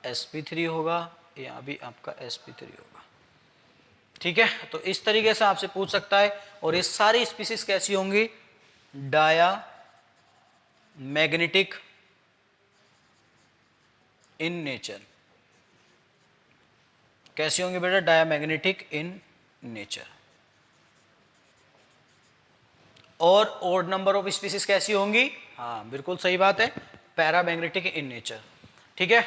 sp3 होगा, यहां भी आपका sp3 होगा। ठीक है, तो इस तरीके से आपसे पूछ सकता है। और ये सारी स्पीसीज कैसी होंगी, डाया मैग्नेटिक इन नेचर। कैसी होंगी बेटा, डाया मैग्नेटिक इन नेचर। और ओड नंबर ऑफ स्पीसीज कैसी होंगी? हाँ बिल्कुल सही बात है, पैरामैग्नेटिक इन नेचर। ठीक है,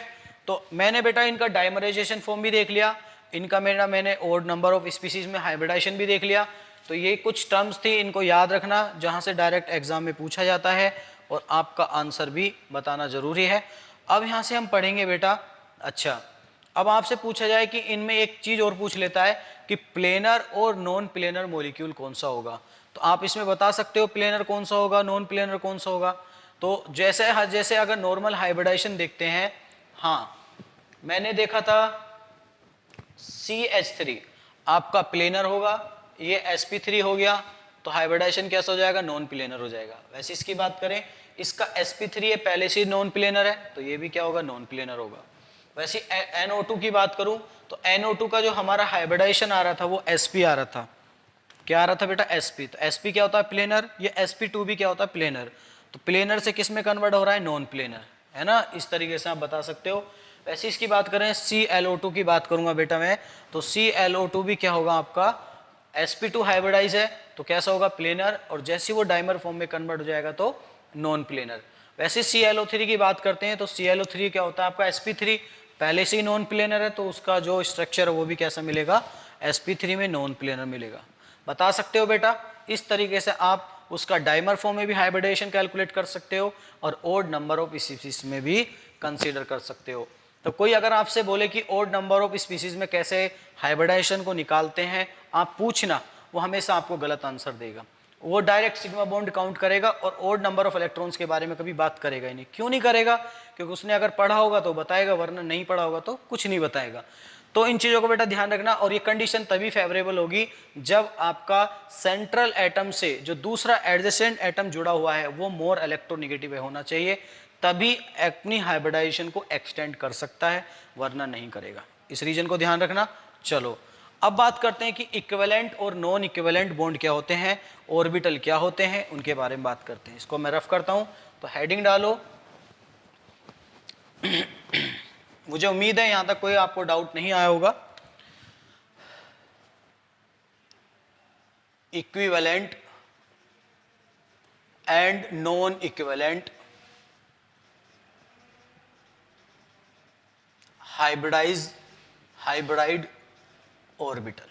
तो मैंने बेटा इनका डाइमराइजेशन फॉर्म भी देख लिया, इनका मैंने ओड नंबर ऑफ स्पीसीज में हाइब्रिडाइजेशन भी देख लिया। तो ये कुछ टर्म्स थी, इनको याद रखना जहाँ से डायरेक्ट एग्जाम में पूछा जाता है और आपका आंसर भी बताना जरूरी है। अब यहाँ से हम पढ़ेंगे बेटा, अच्छा अब आपसे पूछा जाए कि इनमें एक चीज और पूछ लेता है कि प्लेनर और नॉन प्लेनर मॉलिक्यूल कौन सा होगा, तो आप इसमें बता सकते हो प्लेनर कौन सा होगा, नॉन प्लेनर कौन सा होगा। तो जैसे अगर नॉर्मल हाइब्रिडाइजेशन देखते हैं, हाँ मैंने देखा था CH3 आपका प्लेनर होगा, ये sp3 हो गया, तो हाइब्रिडाइजेशन कैसा हो जाएगा? नॉन प्लेनर हो जाएगा। वैसे इसकी बात करें, इसका sp3 है पहले से नॉन प्लेनर है, तो ये भी क्या होगा? नॉन प्लेनर होगा। वैसे NO2 की बात करूं तो NO2 का जो हमारा हाइब्रिडाइजेशन आ रहा था वो sp आ रहा था। क्या आ रहा था बेटा? sp। तो sp क्या होता है? प्लेनर। ये sp2 भी क्या होता है? प्लेनर। तो प्लेनर से किस में कन्वर्ट हो रहा है? नॉन प्लेनर, है ना। इस तरीके से आप बता सकते हो। वैसे इसकी बात करें, ClO2 की बात करूंगा बेटा मैं, तो ClO2 भी क्या होगा आपका? sp2 हाइब्रिडाइज है, तो कैसा होगा? प्लेनर। और जैसे वो डाइमर फॉर्म में कन्वर्ट हो जाएगा तो नॉन प्लेनर। वैसे ClO3 की बात करते हैं तो ClO3 क्या होता है आपका? sp3 पहले से ही नॉन प्लेनर है, तो उसका जो स्ट्रक्चर है वो भी कैसा मिलेगा? sp3 में नॉन प्लेनर मिलेगा। बता सकते हो बेटा। इस तरीके से आप उसका डाइमर फॉर्म में भी हाइब्रिडाइजेशन कैलकुलेट कर सकते हो और ओड नंबर ऑफ स्पीसीज में भी कंसीडर कर सकते हो। तो कोई अगर आपसे बोले कि ओड नंबर ऑफ स्पीसीज में कैसे हाइब्रिडाइजेशन को निकालते हैं, आप पूछना, वो हमेशा आपको गलत आंसर देगा। वो डायरेक्ट सिग्मा बॉन्ड काउंट करेगा और ओड नंबर ऑफ इलेक्ट्रॉन्स के बारे में कभी बात करेगा ही नहीं। क्यों नहीं करेगा? क्योंकि उसने अगर पढ़ा होगा तो बताएगा, वरना नहीं पढ़ा होगा तो कुछ नहीं बताएगा। तो इन चीजों को बेटा ध्यान रखना। और ये कंडीशन तभी फेवरेबल होगी जब आपका सेंट्रल एटम से जो दूसरा एडजेसेंट एटम जुड़ा हुआ है वो मोर इलेक्ट्रोनेगेटिव होना चाहिए, तभी अपनी हाइब्रिडाइजेशन को एक्सटेंड कर सकता है, वरना नहीं करेगा। इस रीजन को ध्यान रखना। चलो अब बात करते हैं कि इक्विवेलेंट और नॉन इक्विवेलेंट बॉन्ड क्या होते हैं, ऑर्बिटल क्या होते हैं, उनके बारे में बात करते हैं। इसको मैं रफ करता हूं, तो हेडिंग डालो। मुझे उम्मीद है यहां तक कोई आपको डाउट नहीं आया होगा। Equivalent and non equivalent hybrid orbital.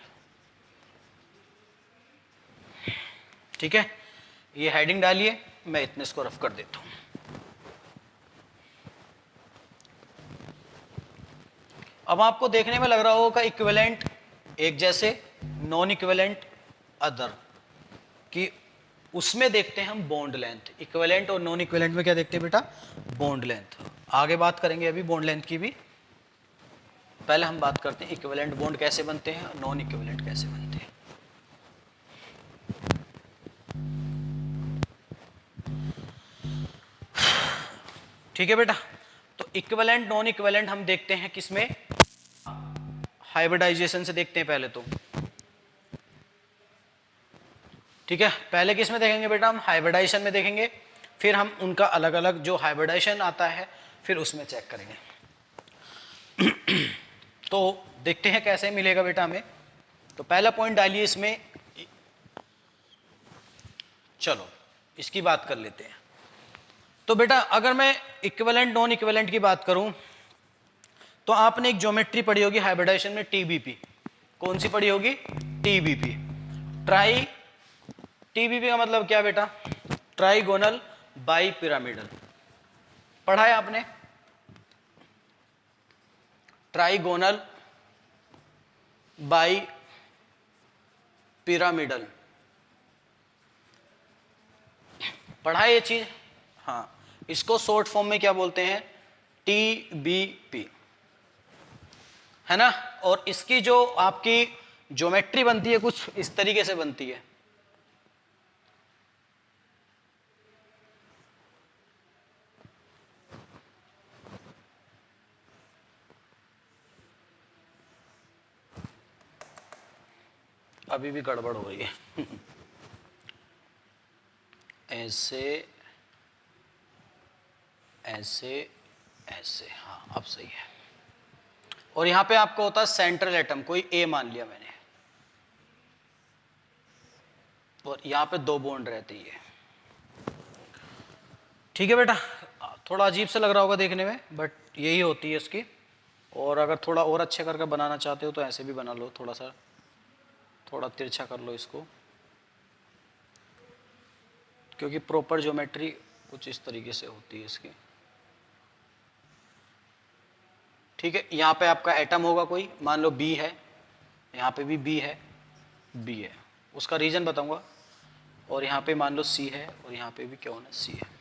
ठीक है, ये हेडिंग डालिए, मैं इतने इसको रफ कर देता हूं। अब आपको देखने में लग रहा होगा इक्विवेलेंट एक जैसे, नॉन इक्विवेलेंट अदर, कि उसमें देखते हैं हम बॉन्ड लेंथ। इक्विवेलेंट और नॉन इक्विवेलेंट में क्या देखते हैं बेटा? Bond length. आगे बात करेंगे अभी बॉन्ड लेंथ की भी। पहले हम बात करते हैं इक्विवेलेंट बॉन्ड कैसे बनते हैं और नॉन इक्विवेलेंट कैसे बनते हैं। ठीक है बेटा, तो इक्विवेलेंट नॉन इक्विवेलेंट हम देखते हैं किसमें? हाइब्रिडाइजेशन से देखते हैं पहले तो। ठीक है, पहले किस में देखेंगे बेटा? हम हाइब्रिडाइजेशन में देखेंगे, फिर हम उनका अलग अलग जो हाइब्रिडाइजेशन आता है फिर उसमें चेक करेंगे। तो देखते हैं कैसे मिलेगा बेटा हमें। तो पहला पॉइंट डालिए इसमें। चलो इसकी बात कर लेते हैं। तो बेटा अगर मैं इक्विवेलेंट नॉन इक्विवेलेंट की बात करूं तो आपने एक ज्योमेट्री पढ़ी होगी हाइब्रिडाइजेशन में, टीबीपी। कौन सी पढ़ी होगी? टीबीपी। टीबीपी का मतलब क्या बेटा? Trigonal bi pyramidal. पढ़ा है आपने? ट्राइगोनल बाई पिरामिडल पढ़ा है ये चीज? हाँ, इसको शॉर्ट फॉर्म में क्या बोलते हैं? टीबीपी, है ना। और इसकी जो आपकी ज्योमेट्री बनती है कुछ इस तरीके से बनती है। अभी भी गड़बड़ हो रही है। ऐसे ऐसे ऐसे, हाँ अब सही है। और यहां पे आपको होता है सेंट्रल एटम, कोई ए मान लिया मैंने, और यहाँ पे 2 बॉन्ड रहती है। ठीक है बेटा, थोड़ा अजीब सा लग रहा होगा देखने में, बट यही होती है इसकी। और अगर थोड़ा और अच्छे करके बनाना चाहते हो तो ऐसे भी बना लो, थोड़ा तिरछा कर लो इसको, क्योंकि प्रॉपर ज्योमेट्री कुछ इस तरीके से होती है इसकी। ठीक है, यहाँ पे आपका एटम होगा कोई, मान लो बी है, यहाँ पे भी बी है, उसका रीजन बताऊंगा। और यहाँ पे मान लो सी है, और यहाँ पे भी क्या होना, सी है।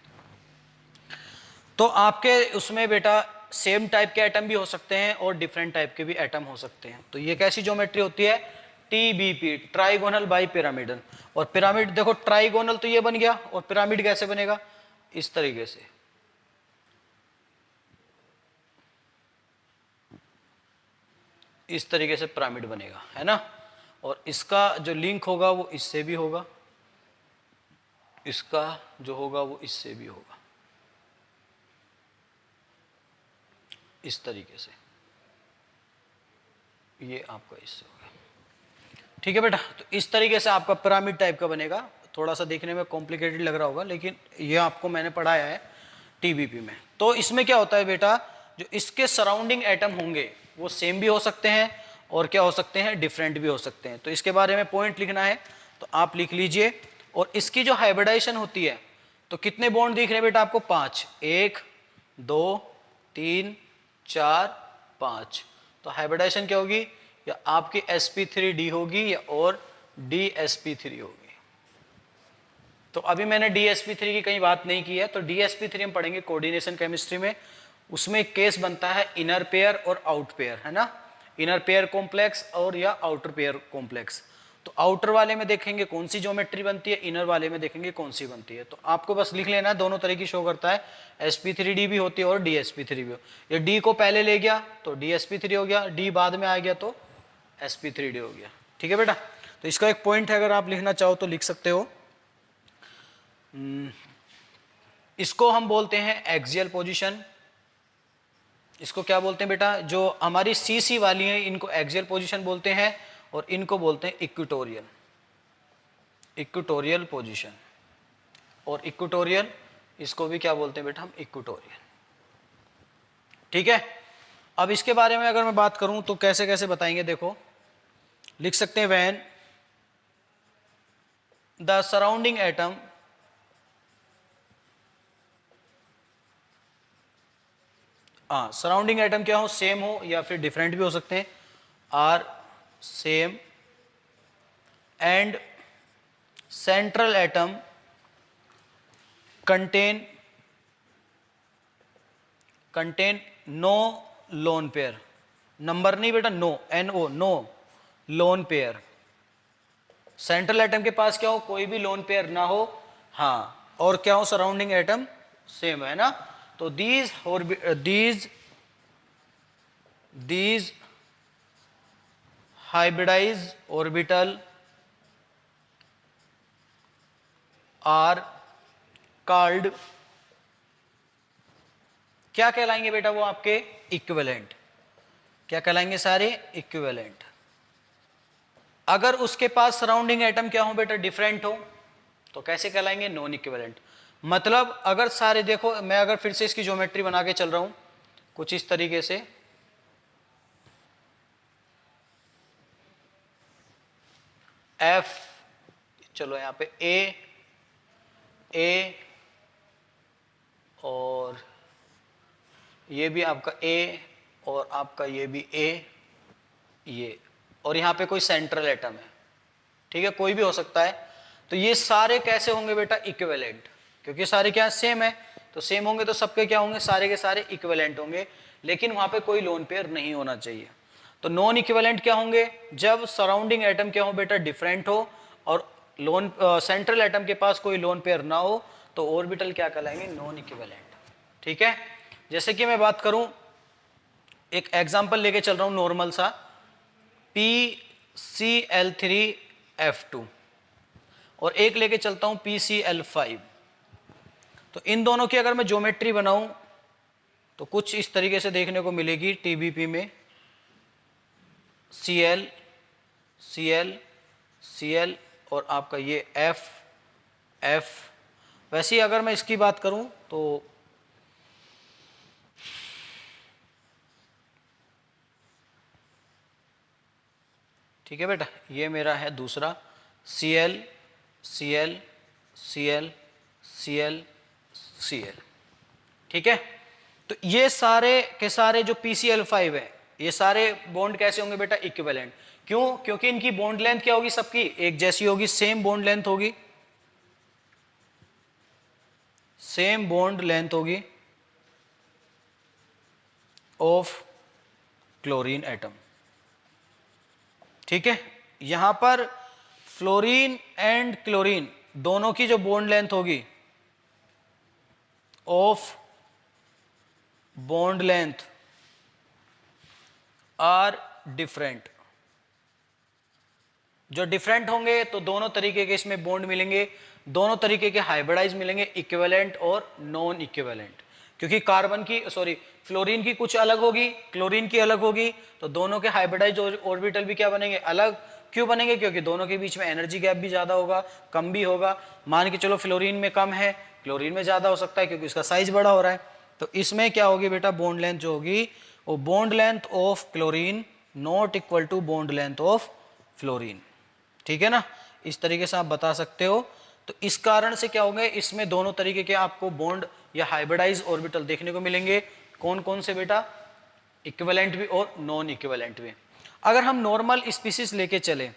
तो आपके उसमें बेटा सेम टाइप के एटम भी हो सकते हैं और डिफरेंट टाइप के भी एटम हो सकते हैं। तो ये कैसी ज्योमेट्री होती है, TBP, ट्राइगोनल बाई पिरामिडल। और पिरामिड देखो, ट्राइगोनल तो ये बन गया, और पिरामिड कैसे बनेगा, इस तरीके से। इस तरीके से पिरामिड बनेगा, है ना। और इसका जो लिंक होगा वो इससे भी होगा, इसका जो होगा वो इससे भी होगा, इस तरीके से। ये आपका इससे होगा। ठीक है बेटा, तो इस तरीके से आपका पिरामिड टाइप का बनेगा। थोड़ा सा देखने में कॉम्प्लिकेटेड लग रहा होगा, लेकिन ये आपको मैंने पढ़ाया है TBP में। तो इसमें क्या होता है बेटा, जो इसके सराउंडिंग एटम होंगे वो सेम भी हो सकते हैं और क्या हो सकते हैं, डिफरेंट भी हो सकते हैं। तो इसके बारे में पॉइंट लिखना है तो आप लिख लीजिए। और इसकी जो हाइब्रिडाइजेशन होती है, तो कितने बॉन्ड दिख रहे हैं बेटा आपको, 5, 1 2 3 4 5। तो हाइब्रिडाइजेशन क्या होगी, या आपकी sp3d होगी या और dsp3 होगी। तो अभी मैंने dsp3 की कहीं बात नहीं की है, तो dsp3 हम पढ़ेंगे कोऑर्डिनेशन केमिस्ट्री में। उसमें एक केस बनता है इनर पेयर और आउट पेयर, है ना, इनर पेयर कॉम्प्लेक्स और या आउटर पेयर कॉम्प्लेक्स। तो आउटर वाले में देखेंगे कौन सी ज्योमेट्री बनती है, इनर वाले में देखेंगे कौन सी बनती है। तो आपको बस लिख लेना है, दोनों तरह की शो करता है, sp3d भी होती है और dsp3 भी हो। ये d को पहले ले गया तो dsp3 हो गया, d बाद में आ गया तो sp3d हो गया। ठीक है बेटा, तो इसका एक पॉइंट है, अगर आप लिखना चाहो तो लिख सकते हो। इसको हम बोलते हैं एक्सियल पोजीशन। इसको क्या बोलते हैं बेटा, जो हमारी CC वाली है इनको एक्सियल पोजीशन बोलते हैं, और इनको बोलते हैं इक्वेटोरियल पोजीशन। और इक्वेटोरियल, इसको भी क्या बोलते हैं बेटा हम, इक्वेटोरियल। ठीक है, अब इसके बारे में अगर मैं बात करूं तो कैसे कैसे बताएंगे, देखो लिख सकते हैं, when the surrounding atom surrounding atom क्या हो, सेम हो या फिर डिफरेंट भी हो सकते हैं, are same and central atom contain no lone pair. Number नहीं बेटा, no, NO, no lone pair. Central atom के पास क्या हो, कोई भी लोन पेयर ना हो, हाँ, और क्या हो, सराउंडिंग एटम सेम है ना। तो these hybridized orbital are called, क्या कहलाएंगे बेटा वो आपके, इक्विवेलेंट। क्या कहलाएंगे सारे, इक्विवेलेंट। अगर उसके पास सराउंडिंग एटम क्या हो बेटा, डिफरेंट हो, तो कैसे कहलाएंगे, नॉन इक्विवेलेंट। मतलब अगर सारे, देखो मैं अगर फिर से इसकी ज्योमेट्री बना के चल रहा हूं कुछ इस तरीके से, F, चलो यहां पे A और ये भी आपका A और आपका ये भी A, ये, और यहां पे कोई सेंट्रल एटम है, ठीक है, कोई भी हो सकता है। तो ये सारे कैसे होंगे बेटा, इक्विवेलेंट, क्योंकि सारे क्या सेम है, तो सेम होंगे तो सबके क्या होंगे, सारे के सारे इक्विवेलेंट होंगे, लेकिन वहां पे कोई लोन पेयर नहीं होना चाहिए। तो नॉन इक्विवेलेंट क्या होंगे, जब सराउंडिंग एटम क्या हो बेटा, डिफरेंट हो, और लोन सेंट्रल एटम के पास कोई लोन पेयर ना हो, तो ऑर्बिटल क्या कहलाएंगे, नॉन इक्विवेलेंट। ठीक है, जैसे कि मैं बात करूं, एक एग्जांपल लेके चल रहा हूं नॉर्मल सा, PCl3F2 और एक लेके चलता हूं PCl5। तो इन दोनों की अगर मैं ज्योमेट्री बनाऊं तो कुछ इस तरीके से देखने को मिलेगी। TBP में Cl Cl Cl और आपका ये F। वैसे ही अगर मैं इसकी बात करूं तो ठीक है बेटा, ये मेरा है दूसरा Cl Cl Cl Cl Cl। ठीक है, तो ये सारे के सारे जो PCl5 है, ये सारे बॉन्ड कैसे होंगे बेटा? इक्विवेलेंट। क्यों? क्योंकि इनकी बॉन्ड लेंथ क्या होगी? सबकी एक जैसी होगी, सेम बॉन्ड लेंथ होगी, सेम बॉन्ड लेंथ होगी ऑफ क्लोरीन एटम। ठीक है, यहां पर फ्लोरीन एंड क्लोरीन दोनों की जो बॉन्ड लेंथ होगी of bond length are different. जो डिफरेंट होंगे तो दोनों तरीके के इसमें बॉन्ड मिलेंगे, दोनों तरीके के हाइब्रिडाइज मिलेंगे, इक्विवेलेंट और नॉन इक्विवेलेंट। क्योंकि कार्बन की फ्लोरीन की कुछ अलग होगी, क्लोरीन की अलग होगी, तो दोनों के हाइब्रिडाइज ऑर्बिटल भी क्या बनेंगे? अलग। क्यों बनेंगे? क्योंकि दोनों के बीच में एनर्जी गैप भी ज्यादा होगा, कम भी होगा। मान के चलो फ्लोरीन में कम है, क्लोरीन में ज्यादा हो सकता है क्योंकि उसका साइज बड़ा हो रहा है। तो इसमें क्या होगी बेटा? बॉन्ड लेंथ जो होगी वो bond length of chlorine not equal to bond length of fluorine. ठीक है ना, इस तरीके से आप बता सकते हो। तो इस कारण से क्या होंगे? इसमें दोनों तरीके के आपको बॉन्ड या हाइब्रिडाइज ऑर्बिटल देखने को मिलेंगे। कौन कौन से बेटा? इक्विवेलेंट भी और नॉन इक्विवेलेंट भी। अगर हम नॉर्मल स्पीसीज लेके चले,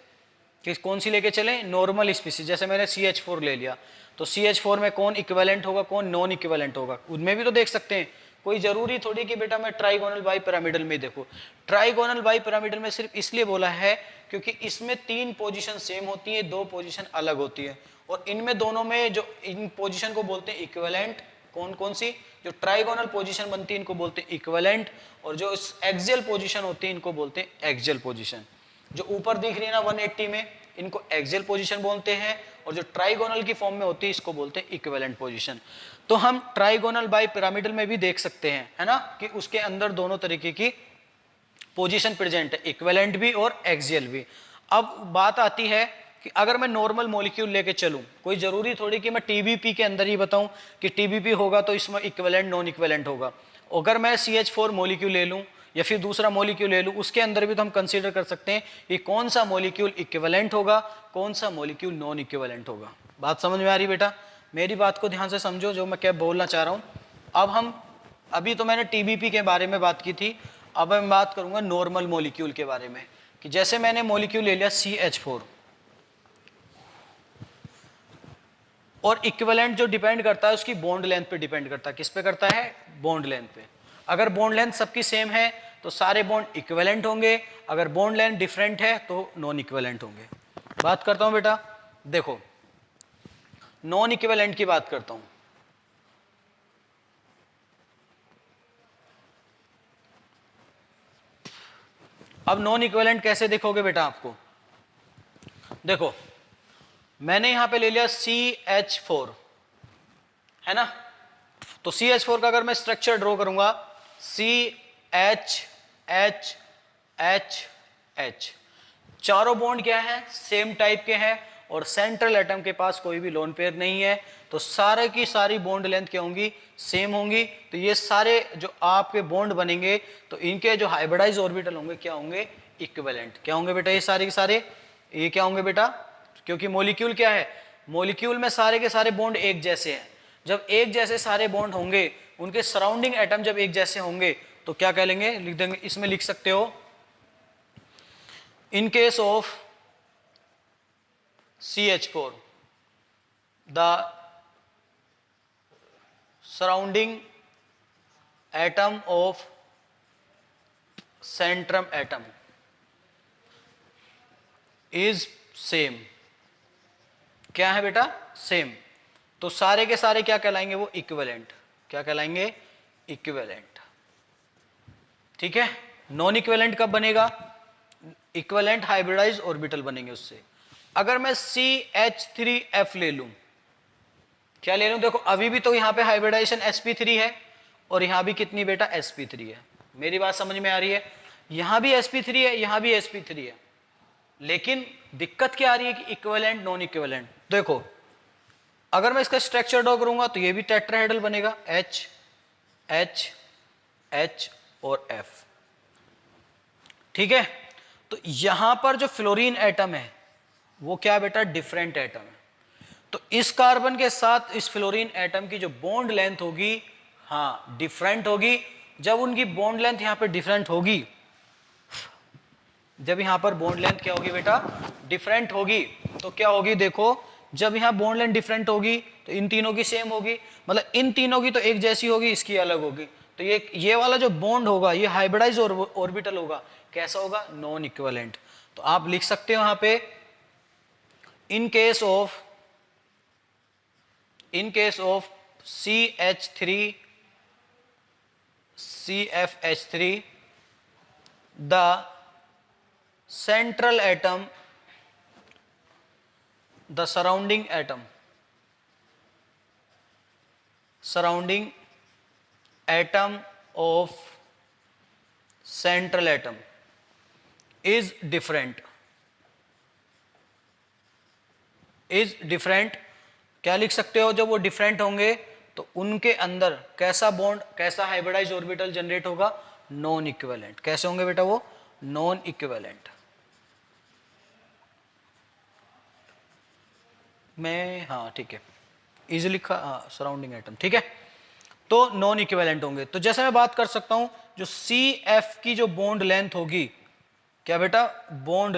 कि कौन सी लेके चले? Normal species. जैसे मैंने CH4 ले लिया, तो CH4 में कौन इक्विवेलेंट होगा, कौन नॉन इक्विवेलेंट होगा? उनमें भी तो देख सकते हैं। कोई जरूरी थोड़ी कि बेटा मैं ट्राइगोनल बाई पिरामिडल में देखो। ट्राइगोनल बाई पिरामिडल में सिर्फ इसलिए बोला है क्योंकि इसमें 3 पोजीशन सेम होती है, 2 पोजीशन अलग होती है, और इनमें दोनों में जो इन पोजीशन को बोलते हैं इक्विवेलेंट। कौन कौन सी? जो ट्राइगोनल पोजीशन बनती है इनको बोलते हैं इक्विवेलेंट, और जो एक्सियल पोजीशन होती है इनको बोलते हैं एक्सियल पोजीशन। जो ऊपर दिख रही है ना 180 में, इनको एक्सियल पोजीशन बोलते हैं, और जो ट्राइगोनल की फॉर्म में होती है इसको बोलते हैं इक्विवेलेंट पोजीशन। तो हम ट्राइगोनल बाई पिरामिडल में भी देख सकते हैं, है ना, कि उसके अंदर दोनों तरीके की पोजीशन प्रेजेंट है, इक्विवेलेंट भी और एक्सियल भी। अब बात आती है कि अगर मैं नॉर्मल मॉलिक्यूल लेके चलूं, कोई जरूरी थोड़ी कि मैं TBP के अंदर ही बताऊं कि TBP होगा तो इसमें इक्विवेलेंट नॉन इक्विवेलेंट होगा। अगर मैं CH4 मॉलिक्यूल ले लूं या फिर दूसरा मॉलिक्यूल ले लूं, उसके अंदर भी तो हम कंसीडर कर सकते हैं कि कौन सा मॉलिक्यूल इक्विवेलेंट होगा, कौन सा मॉलिक्यूल नॉन इक्विवेलेंट होगा। बात समझ में आ रही बेटा? मेरी बात को ध्यान से समझो, जो मैं क्या बोलना चाह रहा हूं। अब हम अभी तो मैंने TBP के बारे में बात की थी, अब मैं बात करूंगा नॉर्मल मॉलिक्यूल के बारे में। कि जैसे मैंने मॉलिक्यूल ले लिया CH4, और इक्विवेलेंट जो डिपेंड करता है उसकी बॉन्ड लेंथ पे डिपेंड करता है। किस पे करता है? बॉन्ड लेंथ पे। अगर बॉन्ड लेंथ सबकी सेम है तो सारे बॉन्ड इक्विवेलेंट होंगे, अगर बॉन्ड लेंथ डिफरेंट है तो नॉन इक्विवेलेंट होंगे। बात करता हूं बेटा, देखो नॉन इक्विवेलेंट की बात करता हूं। अब नॉन इक्विवेलेंट कैसे देखोगे बेटा? आपको देखो, मैंने यहां पे ले लिया CH4, है ना, तो CH4 का अगर मैं स्ट्रक्चर ड्रॉ करूंगा, CH चारों बॉन्ड क्या है? सेम टाइप के हैं, और सेंट्रल एटम के पास कोई भी लोन पेयर नहीं है, तो सारे की सारी बॉन्ड लेंथ क्या होंगी? सेम होंगी। तो ये सारे जो आपके बॉन्ड बनेंगे तो इनके जो हाइब्रिडाइज ऑर्बिटल होंगे क्या होंगे? इक्विवेलेंट। क्या होंगे बेटा? ये सारे के सारे ये क्या होंगे बेटा? क्योंकि मॉलिक्यूल क्या है? मॉलिक्यूल में सारे के सारे बॉन्ड एक जैसे हैं। जब एक जैसे सारे बॉन्ड होंगे, उनके सराउंडिंग एटम जब एक जैसे होंगे तो क्या कह लेंगे? लिख देंगे, इसमें लिख सकते हो, in case of CH4 the surrounding atom of centrum atom is same। क्या है बेटा? सेम। तो सारे के सारे क्या कहलाएंगे? वो इक्विवेलेंट। क्या कहलाएंगे? इक्विवेलेंट। ठीक है। नॉन इक्विवेलेंट कब बनेगा? इक्विवेलेंट हाइब्रिडाइज ऑर्बिटल बनेंगे उससे। अगर मैं CH3F ले लूं, क्या ले लूं? देखो अभी भी तो यहां पे हाइब्रिडाइजेशन sp3 है, और यहां भी कितनी बेटा? sp3 है। मेरी बात समझ में आ रही है? यहां भी sp3 है, यहां भी sp3 है। लेकिन दिक्कत क्या आ रही है कि इक्विवेलेंट नॉन इक्विवेलेंट। देखो अगर मैं इसका स्ट्रक्चर ड्रॉ करूंगा तो ये भी टेट्राहेड्रल बनेगा, H H H और F, ठीक है। तो यहां पर जो फ्लोरीन एटम है वो क्या है बेटा, डिफरेंट एटम है। तो इस कार्बन के साथ इस फ्लोरीन एटम की जो बॉन्ड लेंथ होगी, हाँ डिफरेंट होगी। जब उनकी बॉन्ड लेंथ यहां पे डिफरेंट होगी, जब यहां पर बॉन्ड लेंथ क्या होगी बेटा, डिफरेंट होगी, तो क्या होगी देखो, जब यहां बॉन्ड लेंथ डिफरेंट होगी तो इन तीनों की सेम होगी, मतलब इन तीनों की तो एक जैसी होगी, इसकी अलग होगी। तो ये वाला जो बॉन्ड होगा ये हाइब्रिडाइज ऑर्बिटल होगा, कैसा होगा, नॉन इक्विवेलेंट। तो आप लिख सकते हो यहां पे in case of CH3 CfH3 the central atom, the surrounding atom of central atom is different, क्या लिख सकते हो, जब वो डिफरेंट होंगे तो उनके अंदर कैसा बॉन्ड, कैसा हाइब्रिडाइज ऑर्बिटल जनरेट होगा, नॉन इक्विवेलेंट। कैसे होंगे बेटा वो, नॉन इक्विवेलेंट। मैं हाँ ठीक है, इजी लिखा, हाँ सराउंडिंग एटम, ठीक है। तो नॉन इक्विवेलेंट होंगे। तो जैसे मैं बात कर सकता हूं जो CF की जो बॉन्ड लेंथ होगी, क्या बेटा, बॉन्ड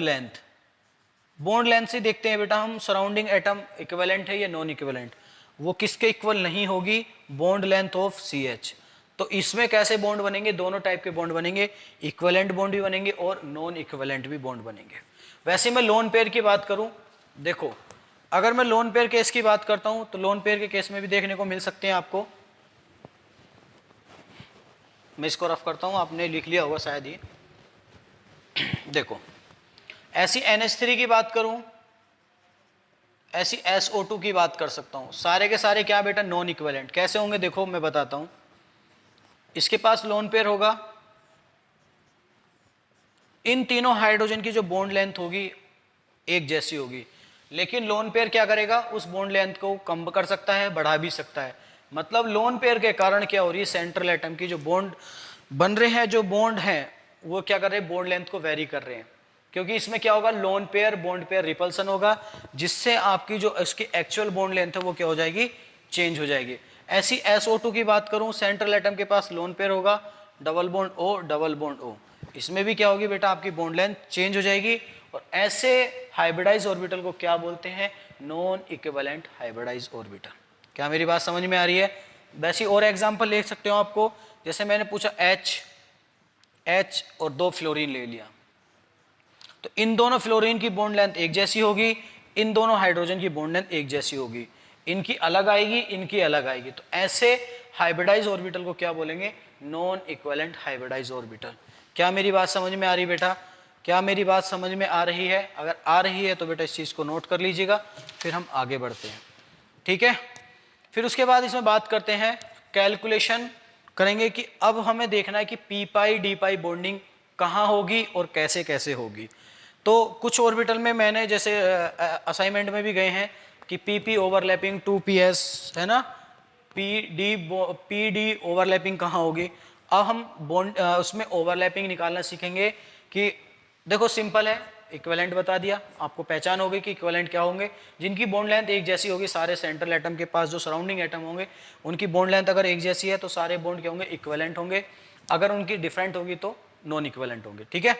लेंथ से देखते हैं बेटा हम सराउंडिंग एटम इक्विवेलेंट है या नॉन इक्विवेलेंट। वो किसके इक्वल नहीं होगी, बॉन्ड लेंथ ऑफ CH। तो इसमें कैसे बॉन्ड बनेंगे, दोनों टाइप के बॉन्ड बनेंगे, इक्विवेलेंट बॉन्ड भी बनेंगे और नॉन इक्विवेलेंट भी बॉन्ड बनेंगे। वैसे मैं लोन पेयर की बात करूं, देखो अगर मैं लोन पेयर केस की बात करता हूं तो लोन पेयर के केस में भी देखने को मिल सकते हैं आपको। मैं इसको रफ करता हूं, आपने लिख लिया होगा शायद ये। देखो ऐसी NH3 की बात करूं, ऐसी SO2 की बात कर सकता हूं, सारे के सारे क्या बेटा, नॉन इक्विवेलेंट। कैसे होंगे देखो मैं बताता हूं। इसके पास लोन पेयर होगा, इन तीनों हाइड्रोजन की जो बॉन्ड लेंथ होगी एक जैसी होगी, लेकिन लोन पेयर क्या करेगा, उस बॉन्ड लेंथ को कम कर सकता है, बढ़ा भी सकता है। मतलब लोन पेयर के कारण क्या हो रही है, सेंट्रल एटम की जो बॉन्ड बन रहे हैं, जो बॉन्ड हैं वो क्या कर रहे हैं, बॉन्ड लेंथ को वेरी कर रहे हैं। क्योंकि इसमें क्या होगा, lone pair bond pair repulsion होगा, जिससे आपकी जो इसकी एक्चुअल बॉन्ड लेंथ है वो क्या हो जाएगी, चेंज हो जाएगी। ऐसी SO2 की बात करूं, सेंट्रल एटम के पास लोन पेयर होगा, double bond O double bond O, इसमें भी क्या होगी बेटा, आपकी बॉन्ड लेंथ चेंज हो जाएगी। और ऐसे हाइब्रिडाइज ऑर्बिटल को क्या बोलते हैं, नॉन इक्विवेलेंट हाइब्रिडाइज ऑर्बिटल। क्या मेरी बात समझ में आ रही है। वैसे और एग्जांपल ले सकते हो आपको, जैसे मैंने पूछा H और 2 फ्लोरीन ले लिया, तो इन दोनों फ्लोरीन की बॉन्ड लेंथ एक जैसी होगी, इन दोनों हाइड्रोजन की बॉन्ड लेंथ एक जैसी होगी, इनकी अलग आएगी, इनकी अलग आएगी। तो ऐसे हाइब्रिडाइज ऑर्बिटल को क्या बोलेंगे, नॉन इक्विवेलेंट हाइब्रिडाइज ऑर्बिटल। क्या मेरी बात समझ में आ रही बेटा, क्या मेरी बात समझ में आ रही है। अगर आ रही है तो बेटा इस चीज़ को नोट कर लीजिएगा, फिर हम आगे बढ़ते हैं, ठीक है। फिर उसके बाद इसमें बात करते हैं, कैलकुलेशन करेंगे कि अब हमें देखना है कि पी पाई डी पाई बॉन्डिंग कहाँ होगी और कैसे कैसे होगी। तो कुछ ऑर्बिटल में मैंने जैसे असाइनमेंट में भी गए हैं कि PP ओवरलैपिंग 2PS है ना, PD ओवरलैपिंग कहाँ होगी। अब हम बॉन्ड उसमें ओवरलैपिंग निकालना सीखेंगे कि देखो सिंपल है, इक्विवेलेंट बता दिया, आपको पहचान होगी कि इक्विवेलेंट क्या होंगे, जिनकी बॉन्ड लेंथ एक जैसी होगी, सारे सेंट्रल एटम के पास जो सराउंडिंग एटम होंगे उनकी बॉन्ड लेंथ अगर एक जैसी है तो सारे बॉन्ड क्या होंगे, इक्विवेलेंट होंगे। अगर उनकी डिफरेंट होगी तो नॉन इक्विवेलेंट होंगे, ठीक है।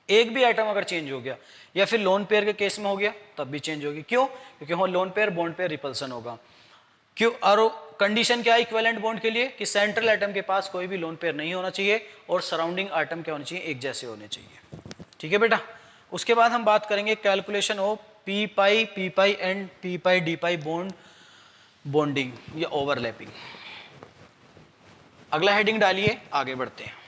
एक भी एटम अगर चेंज हो गया या फिर लोन पेयर के केस में हो गया तब भी चेंज होगी। क्यों, क्योंकि वहां lone pair bond pair repulsion होगा। क्यों, और कंडीशन क्या है इक्विवेलेंट बॉन्ड के लिए, कि सेंट्रल एटम के पास कोई भी लोन पेयर नहीं होना चाहिए और सराउंडिंग एटम क्या होने चाहिए, एक जैसे होने चाहिए, ठीक है बेटा। उसके बाद हम बात करेंगे calculation of P pi and P pi D pi bonding या ओवरलैपिंग। अगला हेडिंग डालिए, आगे बढ़ते हैं।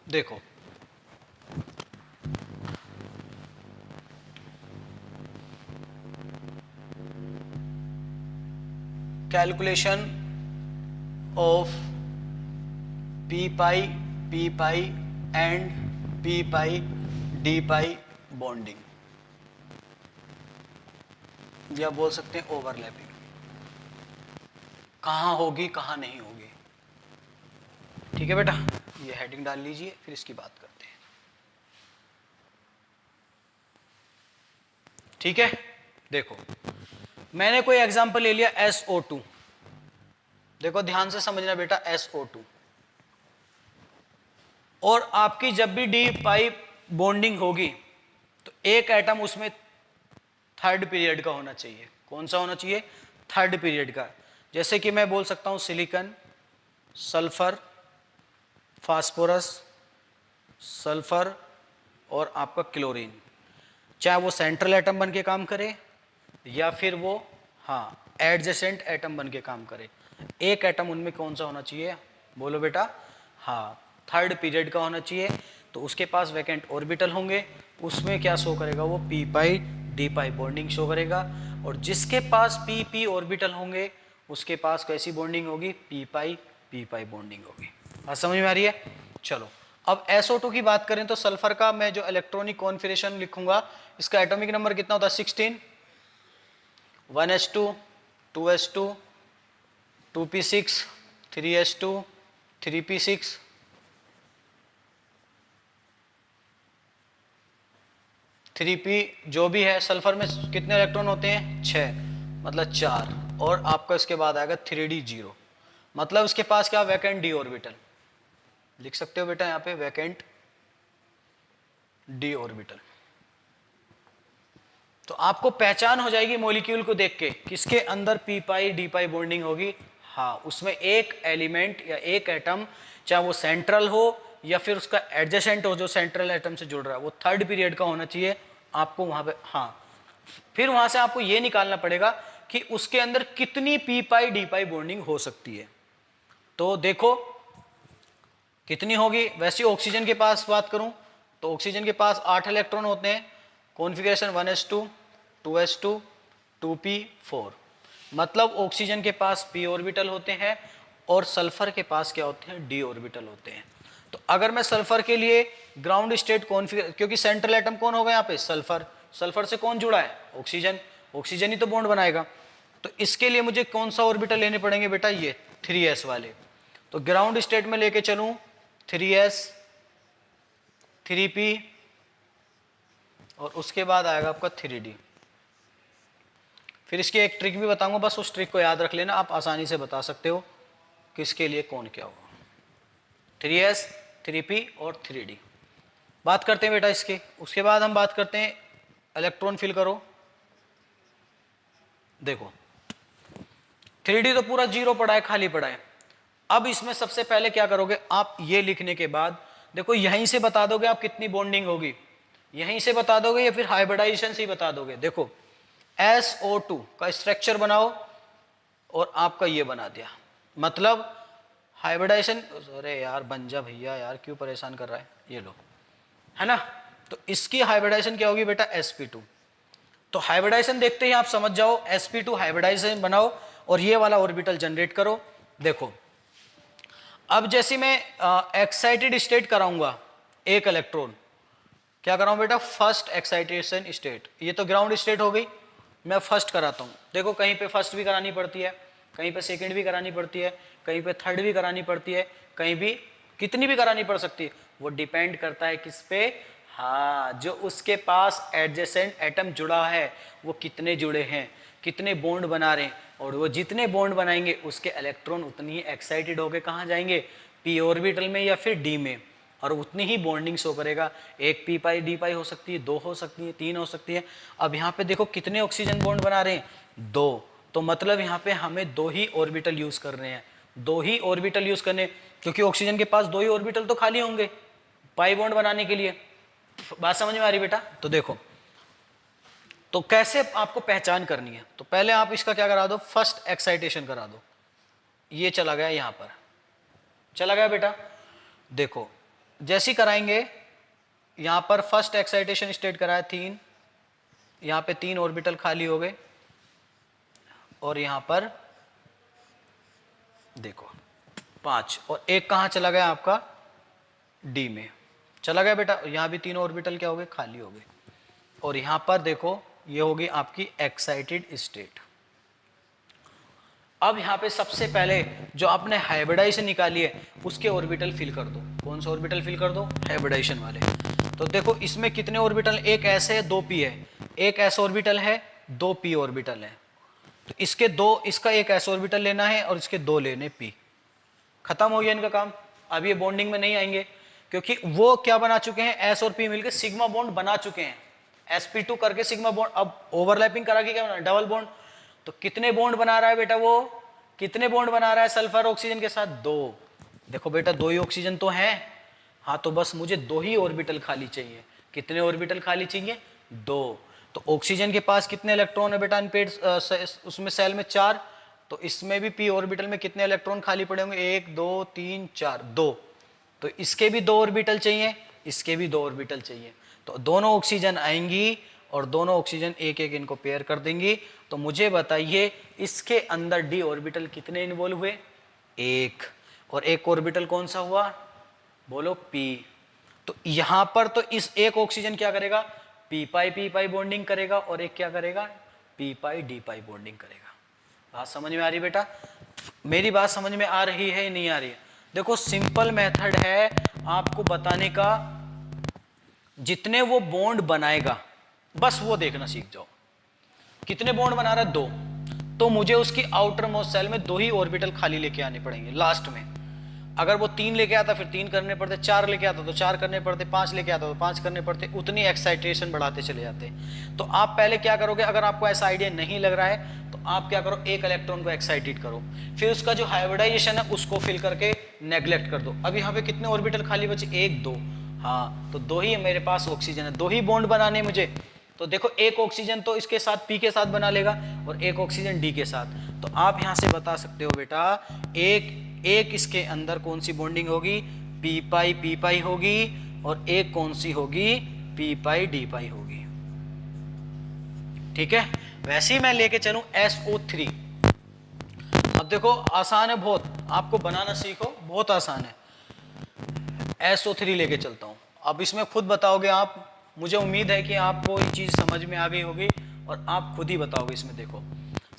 देखो calculation of P pi and P pi D pi bonding, या बोल सकते हैं ओवरलैपिंग, कहां होगी कहां नहीं होगी। ठीक है बेटा, ये हेडिंग डाल लीजिए, फिर इसकी बात करते हैं। ठीक है, देखो मैंने कोई एग्जांपल ले लिया SO2। देखो ध्यान से समझना बेटा, SO2, और आपकी जब भी डी पाई बॉन्डिंग होगी तो एक एटम उसमें थर्ड पीरियड का होना चाहिए। कौन सा होना चाहिए? थर्ड पीरियड का। जैसे कि मैं बोल सकता हूं सिलिकॉन, सल्फर, फास्फोरस, सल्फर और आपका क्लोरीन, चाहे वो सेंट्रल एटम बन के काम करे या फिर वो एडजेसेंट एटम बन के काम करे, एक एटम उनमें कौन सा होना चाहिए? बोलो बेटा, थर्ड पीरियड का होना चाहिए। तो उसके पास वैकेंट ऑर्बिटल होंगे, उसमें क्या शो करेगा? वो पी पाई डी पाई बॉन्डिंग शो करेगा। और जिसके पास पी पी ऑर्बिटल होंगे उसके पास कैसी बॉन्डिंग होगी? पी पाई बॉन्डिंग होगी। बात समझ में आ रही है? चलो अब SO2 की बात करें तो सल्फर का मैं जो इलेक्ट्रॉनिक कॉन्फिगरेशन लिखूंगा, इसका एटॉमिक नंबर कितना होता है? 16, 1s2, 2s2, 2p6, 3s2, 3p6, 3p जो भी है। सल्फर में कितने इलेक्ट्रॉन होते हैं? 6, मतलब 4। और आपका इसके बाद आएगा 3d 0, मतलब इसके पास क्या? Vacant D orbital. लिख सकते हो बेटा यहाँ पे वैकेंट डी ऑर्बिटल। तो आपको पहचान हो जाएगी मॉलिक्यूल को देख के किसके अंदर पी पाई डी पाई बॉन्डिंग होगी। उसमें एक एलिमेंट या एक एटम, चाहे वो सेंट्रल हो या फिर उसका एडजेसेंट हो जो सेंट्रल एटम से जुड़ रहा है, वो थर्ड पीरियड का होना चाहिए आपको वहां पे। फिर वहां से आपको ये निकालना पड़ेगा कि उसके अंदर कितनी पी पाई डी पाई बॉन्डिंग हो सकती है। तो देखो कितनी होगी। वैसे ऑक्सीजन के पास बात करूं तो ऑक्सीजन के पास 8 इलेक्ट्रॉन होते हैं, कॉन्फ़िगरेशन 1s2, 2s2, 2p4, मतलब ऑक्सीजन के पास p ऑर्बिटल होते हैं और सल्फर के पास क्या होते हैं? d ऑर्बिटल होते हैं। तो अगर मैं सल्फर के लिए ग्राउंड स्टेट कॉन्फ़िगर, क्योंकि सेंट्रल एटम कौन होगा यहाँ पे? सल्फर। सल्फर से कौन जुड़ा है? ऑक्सीजन। ऑक्सीजन ही तो बॉन्ड बनाएगा। तो इसके लिए मुझे कौन सा ऑर्बिटल लेने पड़ेंगे बेटा? ये 3s वाले। तो ग्राउंड स्टेट में लेके चलूं 3s, 3p और उसके बाद आएगा आपका 3d। फिर इसकी एक ट्रिक भी बताऊंगा, बस उस ट्रिक को याद रख लेना, आप आसानी से बता सकते हो किसके लिए कौन क्या होगा। 3s, 3p और 3d। बात करते हैं बेटा इसके। उसके बाद हम बात करते हैं इलेक्ट्रॉन फिल करो। देखो 3d तो पूरा जीरो पड़ा है, खाली पड़ा है। अब इसमें सबसे पहले क्या करोगे आप? ये लिखने के बाद देखो यहीं से बता दोगे आप कितनी बॉन्डिंग होगी, यहीं से बता दोगे या फिर हाइब्रिडाइजेशन से ही बता दोगे। देखो SO2 का स्ट्रक्चर बनाओ और आपका ये बना दिया, मतलब हाइब्रिडाइजेशन। अरे यार बन जा भैया, यार क्यों परेशान कर रहा है? ये लो, है ना। तो इसकी हाइब्रिडाइजेशन क्या होगी बेटा? sp2। तो हाइब्रिडाइजेशन देखते ही आप समझ जाओ, sp2 हाइब्रिडाइजेशन बनाओ और ये वाला ऑर्बिटल जनरेट करो। देखो अब जैसे मैं एक्साइटेड स्टेट कराऊंगा एक इलेक्ट्रॉन, क्या कराऊं बेटा? First excitation state. ये तो ग्राउंड स्टेट हो गई, मैं फर्स्ट कराता हूं। देखो कहीं पे फर्स्ट भी करानी पड़ती है, कहीं पे सेकंड भी करानी पड़ती है, कहीं पे थर्ड भी करानी पड़ती है, कहीं भी कितनी भी करानी पड़ सकती है। वो डिपेंड करता है किस पे? जो उसके पास एडजेसेंट एटम जुड़ा है वो कितने जुड़े हैं, कितने बॉन्ड बना रहे हैं, और वो जितने बॉन्ड बनाएंगे उसके इलेक्ट्रॉन उतनी ही एक्साइटेड होकर कहाँ जाएंगे? p ऑर्बिटल में या फिर d में, और उतनी ही बॉन्डिंग शो करेगा। एक p पाई d पाई हो सकती है, 2 हो सकती है, 3 हो सकती है। अब यहाँ पे देखो कितने ऑक्सीजन बॉन्ड बना रहे हैं? 2। तो मतलब यहाँ पे हमें 2 ही ऑर्बिटल यूज कर रहे हैं, 2 ही ऑर्बिटल यूज करने, क्योंकि ऑक्सीजन के पास 2 ही ऑर्बिटल तो खाली होंगे पाई बॉन्ड बनाने के लिए। बात समझ में आ रही बेटा? तो देखो तो कैसे आपको पहचान करनी है, तो पहले आप इसका क्या करा दो? फर्स्ट एक्साइटेशन करा दो। ये चला गया, यहां पर चला गया बेटा। देखो जैसे ही कराएंगे, यहां पर फर्स्ट एक्साइटेशन स्टेट कराया 3, यहां पे 3 ऑर्बिटल खाली हो गए, और यहां पर देखो 5, और एक कहां चला गया आपका डी में चला गया बेटा, यहां भी 3 ऑर्बिटल क्या हो गए, खाली हो गए। और यहां पर देखो ये होगी आपकी एक्साइटेड स्टेट। अब यहां पे सबसे पहले जो आपने हाइब्रिडाइजेशन निकाली है उसके ऑर्बिटल फिल कर दो। कौन सा ऑर्बिटल फिल कर दो, हाइब्रिडाइजेशन वाले। तो देखो इसमें कितने ऑर्बिटल, एक एस है 2 पी है, एक एस ऑर्बिटल है 2 पी ऑर्बिटल है। तो इसके 2, इसका एक एस ऑर्बिटल लेना है और इसके 2 लेने पी। खत्म हो गया इनका काम। अब ये बॉन्डिंग में नहीं आएंगे क्योंकि वो क्या बना चुके हैं, एस और पी मिलकर सिग्मा बॉन्ड बना चुके हैं, sp2 करके सिग्मा बॉन्ड। अब ओवरलैपिंग करा के क्या बना, डबल बॉन्ड। तो कितने बॉन्ड बना रहा है बेटा, वो कितने बॉन्ड बना रहा है सल्फर ऑक्सीजन के साथ, 2। देखो बेटा 2 ही ऑक्सीजन तो है, हाँ तो बस मुझे 2 ही ऑर्बिटल खाली चाहिए। कितने ऑर्बिटल खाली चाहिए, 2। तो ऑक्सीजन के पास कितने इलेक्ट्रॉन है बेटा अनपेड, उसमें सेल में 4। तो इसमें भी पी ऑर्बिटल में कितने इलेक्ट्रॉन खाली पड़े होंगे, 1 2 3 4, 2। तो इसके भी 2 ऑर्बिटल चाहिए, इसके भी 2 ऑर्बिटल चाहिए। तो दोनों ऑक्सीजन आएंगी और दोनों ऑक्सीजन एक एक इनको पेयर कर देंगी। तो मुझे बताइए इसके अंदर डी ऑर्बिटल कितने इन्वॉल्व हुए, 1। और एक ऑर्बिटल कौन सा हुआ, बोलो पी। तो यहां पर तो इस एक ऑक्सीजन क्या करेगा, पी पाई बॉन्डिंग करेगा, और एक क्या करेगा, पी पाई डी पाई बॉन्डिंग करेगा। बात समझ में आ रही बेटा, मेरी बात समझ में आ रही है नहीं आ रही है। देखो सिंपल मेथड है आपको बताने का, जितने वो बॉन्ड बनाएगा बस वो देखना सीख जाओ। कितने बॉन्ड बना रहा है, 2। तो मुझे उसकी आउटर मोस्ट सेल में 2 ही ऑर्बिटल खाली लेके आने पड़ेंगे लास्ट में। अगर वो 3 लेके आता फिर 3 करने पड़ते, 4 लेके आता तो 4 करने पड़ते, 5 लेके आता तो 5 करने पड़ते, उतनी एक्साइटेशन बढ़ाते चले जाते। तो आप पहले क्या करोगे, अगर आपको ऐसा आइडिया नहीं लग रहा है तो आप क्या करो, एक इलेक्ट्रॉन को एक्साइटेड करो, फिर उसका जो हाइब्रिडाइजेशन है उसको फिल करके नेग्लेक्ट कर दो। अब यहाँ पे कितने ऑर्बिटल खाली बचे, 1 2, हाँ तो 2 ही मेरे पास ऑक्सीजन है, 2 ही बॉन्ड बनाने मुझे। तो देखो एक ऑक्सीजन तो इसके साथ पी के साथ बना लेगा और एक ऑक्सीजन डी के साथ। तो आप यहां से बता सकते हो बेटा एक इसके अंदर कौन सी बॉन्डिंग होगी, पी पाई होगी, और एक कौन सी होगी, पी पाई डी पाई होगी। ठीक है, वैसे ही मैं लेके चलूं SO3। अब देखो आसान है बहुत, आपको बनाना सीखो, बहुत आसान है। SO3 लेके चलता हूं। अब इसमें खुद बताओगे आप, मुझे उम्मीद है कि आपको ये चीज समझ में आ गई होगी और आप खुद ही बताओगे। इसमें देखो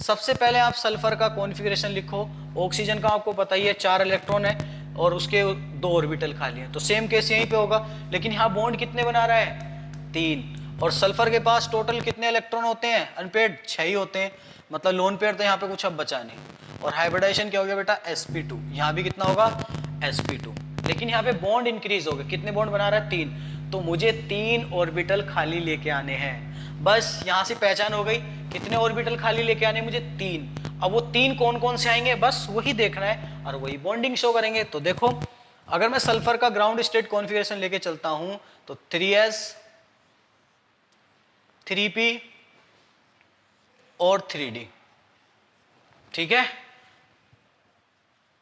सबसे पहले आप सल्फर का कॉन्फ़िगरेशन लिखो। ऑक्सीजन का आपको पता ही है 4 इलेक्ट्रॉन है और उसके 2 ऑर्बिटल खाली हैं, तो सेम केस यहीं पे होगा। लेकिन यहाँ बॉन्ड कितने बना रहा है, 3। और सल्फर के पास टोटल कितने इलेक्ट्रॉन होते हैं अनपेड, 6 ही होते हैं, मतलब लोन पेयर तो यहाँ पे कुछ अब बचा नहीं। और हाइब्रिडाइजेशन क्या हो गया बेटा, sp2। यहाँ भी कितना होगा, sp2। लेकिन यहाँ पे बॉन्ड इंक्रीज हो गए, कितने बॉन्ड बना रहा है, 3। तो मुझे 3 ऑर्बिटल खाली लेके आने हैं। बस यहां से पहचान हो गई, कितने ऑर्बिटल खाली लेके आने मुझे, 3। अब वो 3 कौन कौन से आएंगे, बस वही देखना है और वही बॉन्डिंग शो करेंगे। तो देखो अगर मैं सल्फर का ग्राउंड स्टेट कॉन्फ़िगरेशन लेके चलता हूं तो 3s 3p और 3d। ठीक है,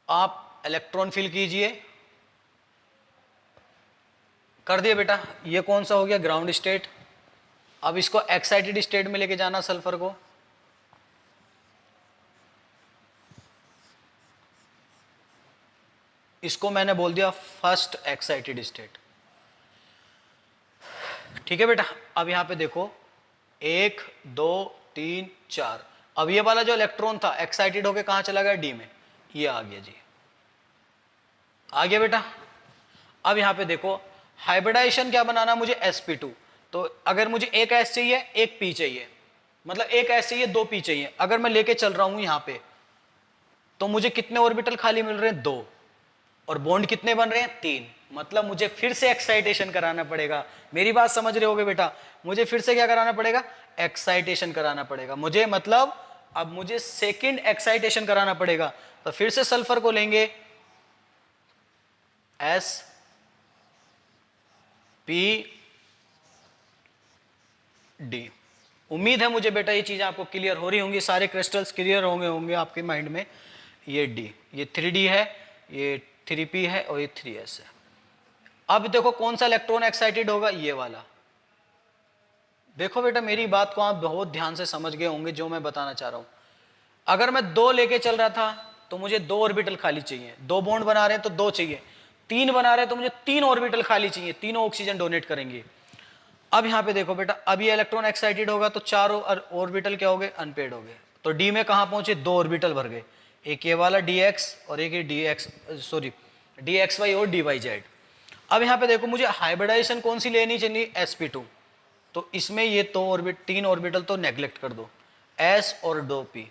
आप इलेक्ट्रॉन फिल कीजिए, कर दिए बेटा। ये कौन सा हो गया, ग्राउंड स्टेट। अब इसको एक्साइटेड स्टेट में लेके जाना सल्फर को। इसको मैंने बोल दिया फर्स्ट एक्साइटेड स्टेट। ठीक है बेटा, अब यहां पे देखो 1 2 3 4। अब ये वाला जो इलेक्ट्रॉन था एक्साइटेड होके कहां चला गया, डी में, ये आ गया जी, आ गया बेटा। अब यहां पे देखो हाइब्रिडाइजेशन क्या बनाना मुझे, sp2। तो अगर मुझे एक S चाहिए एक P चाहिए, मतलब एक S चाहिए 2 P चाहिए, अगर मैं लेके चल रहा हूं यहां पे तो मुझे कितने ऑर्बिटल खाली मिल रहे हैं, 2। और बॉन्ड कितने बन रहे हैं, 3। मतलब मुझे फिर से एक्साइटेशन कराना पड़ेगा। मेरी बात समझ रहे होगे बेटा, मुझे फिर से क्या कराना पड़ेगा, एक्साइटेशन कराना पड़ेगा मुझे, मतलब अब मुझे सेकंड एक्साइटेशन कराना पड़ेगा। तो फिर से सल्फर को लेंगे, S P D। उम्मीद है मुझे बेटा ये चीजें आपको क्लियर हो रही होंगी, सारे क्रिस्टल्स क्लियर होंगे आपके माइंड में। ये D, ये 3D है, ये 3P है और ये 3S है। अब देखो कौन सा इलेक्ट्रॉन एक्साइटेड होगा, ये वाला। देखो बेटा मेरी बात को आप बहुत ध्यान से समझ गए होंगे जो मैं बताना चाह रहा हूं। अगर मैं 2 लेके चल रहा था तो मुझे 2 ऑर्बिटल खाली चाहिए, 2 बॉन्ड बना रहे हैं तो 2 चाहिए, 3 बना रहे हैं तो मुझे 3 ऑर्बिटल खाली चाहिए, तीनों ऑक्सीजन डोनेट करेंगे। अब यहां पे देखो बेटा, अब ये इलेक्ट्रॉन एक्साइटेड होगा तो चारों ऑर्बिटल क्या हो गए, अनपेड हो गए। तो डी में कहां पहुंचे, 2 ऑर्बिटल भर गए, एक ये वाला dx और एक ये dx, सॉरी dxy और dyz। अब यहां पे देखो मुझे हाइब्रिडाइजेशन कौन सी लेनी चाहिए, sp2। तो इसमें ये 3 ऑर्बिटल तो नेग्लेक्ट कर दो, s और 2p।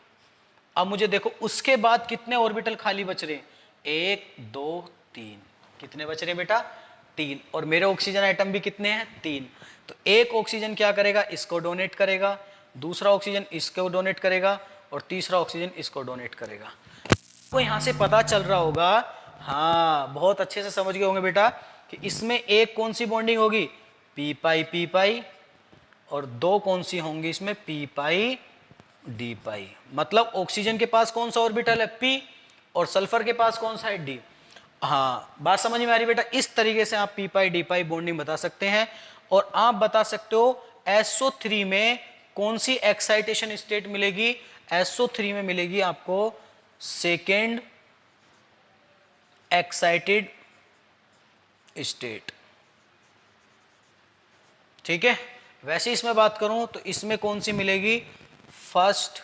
अब मुझे देखो उसके बाद कितने ऑर्बिटल खाली बच रहे हैं, 1 2 3। कितने बच रहे हैं बेटा, 3। और मेरे ऑक्सीजन आइटम भी कितने हैं, 3। तो एक ऑक्सीजन क्या करेगा, इसको डोनेट करेगा, दूसरा ऑक्सीजन इसको डोनेट करेगा और तीसरा ऑक्सीजन इसको डोनेट करेगा। तो यहां से पता चल रहा होगा, हाँ बहुत अच्छे से समझ गए होंगे बेटा कि इसमें एक कौन सी बॉन्डिंग होगी, पी पाई, और 2 कौन सी होंगी इसमें, पी पाई डी पाई। मतलब ऑक्सीजन के पास कौन सा ऑर्बिटल है, पी, और सल्फर के पास कौन सा है, डी। हाँ बात समझ में आ रही बेटा। इस तरीके से आप पी पाई डी पाई बॉन्डिंग बता सकते हैं। और आप बता सकते हो SO3 में कौन सी एक्साइटेशन स्टेट मिलेगी, SO3 में मिलेगी आपको सेकेंड एक्साइटेड स्टेट। ठीक है, वैसे इसमें बात करूं तो इसमें कौन सी मिलेगी, फर्स्ट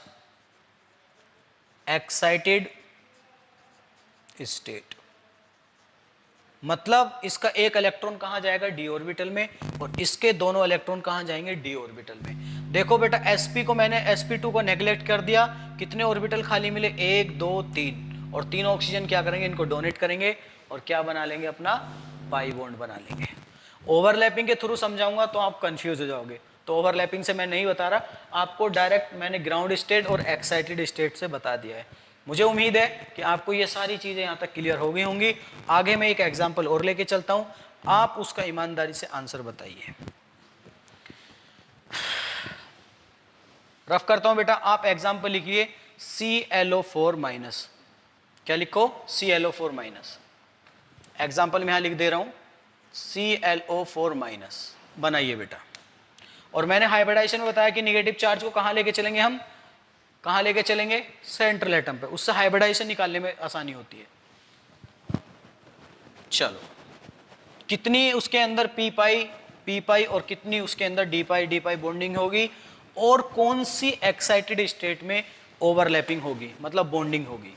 एक्साइटेड स्टेट। मतलब इसका एक इलेक्ट्रॉन कहां जाएगा, डी ऑर्बिटल में, और इसके दोनों इलेक्ट्रॉन कहां जाएंगे, डी ऑर्बिटल में। देखो बेटा sp को मैंने sp2 को नेग्लेक्ट कर दिया, कितने ऑर्बिटल खाली मिले, 1 2 3, और तीनों ऑक्सीजन क्या करेंगे, इनको डोनेट करेंगे और क्या बना लेंगे, अपना पाई बॉन्ड बना लेंगे। ओवरलैपिंग के थ्रू समझाऊंगा तो आप कंफ्यूज हो जाओगे, तो ओवरलैपिंग से मैं नहीं बता रहा, आपको डायरेक्ट मैंने ग्राउंड स्टेट और एक्साइटेड स्टेट से बता दिया है। मुझे उम्मीद है कि आपको ये सारी चीजें यहां तक क्लियर हो गई होंगी। आगे मैं एक एग्जांपल और लेके चलता हूं, आप उसका ईमानदारी से आंसर बताइए। रफ करता हूं बेटा, आप एग्जांपल लिखिए ClO4-। क्या लिखो, ClO4-। एग्जांपल में यहां लिख दे रहा हूं ClO4-। बनाइए बेटा। और मैंने हाइब्रिडाइजेशन में बताया कि नेगेटिव चार्ज को कहां लेके चलेंगे, हम कहां लेके चलेंगे, सेंट्रल एटम पे, उससे हाइब्रिडाइजेशन निकालने में आसानी होती है। चलो, कितनी उसके अंदर पी पाई और कितनी उसके अंदर डी पाई बॉन्डिंग होगी, और कौन सी एक्साइटेड स्टेट में ओवरलैपिंग होगी, मतलब बॉन्डिंग होगी।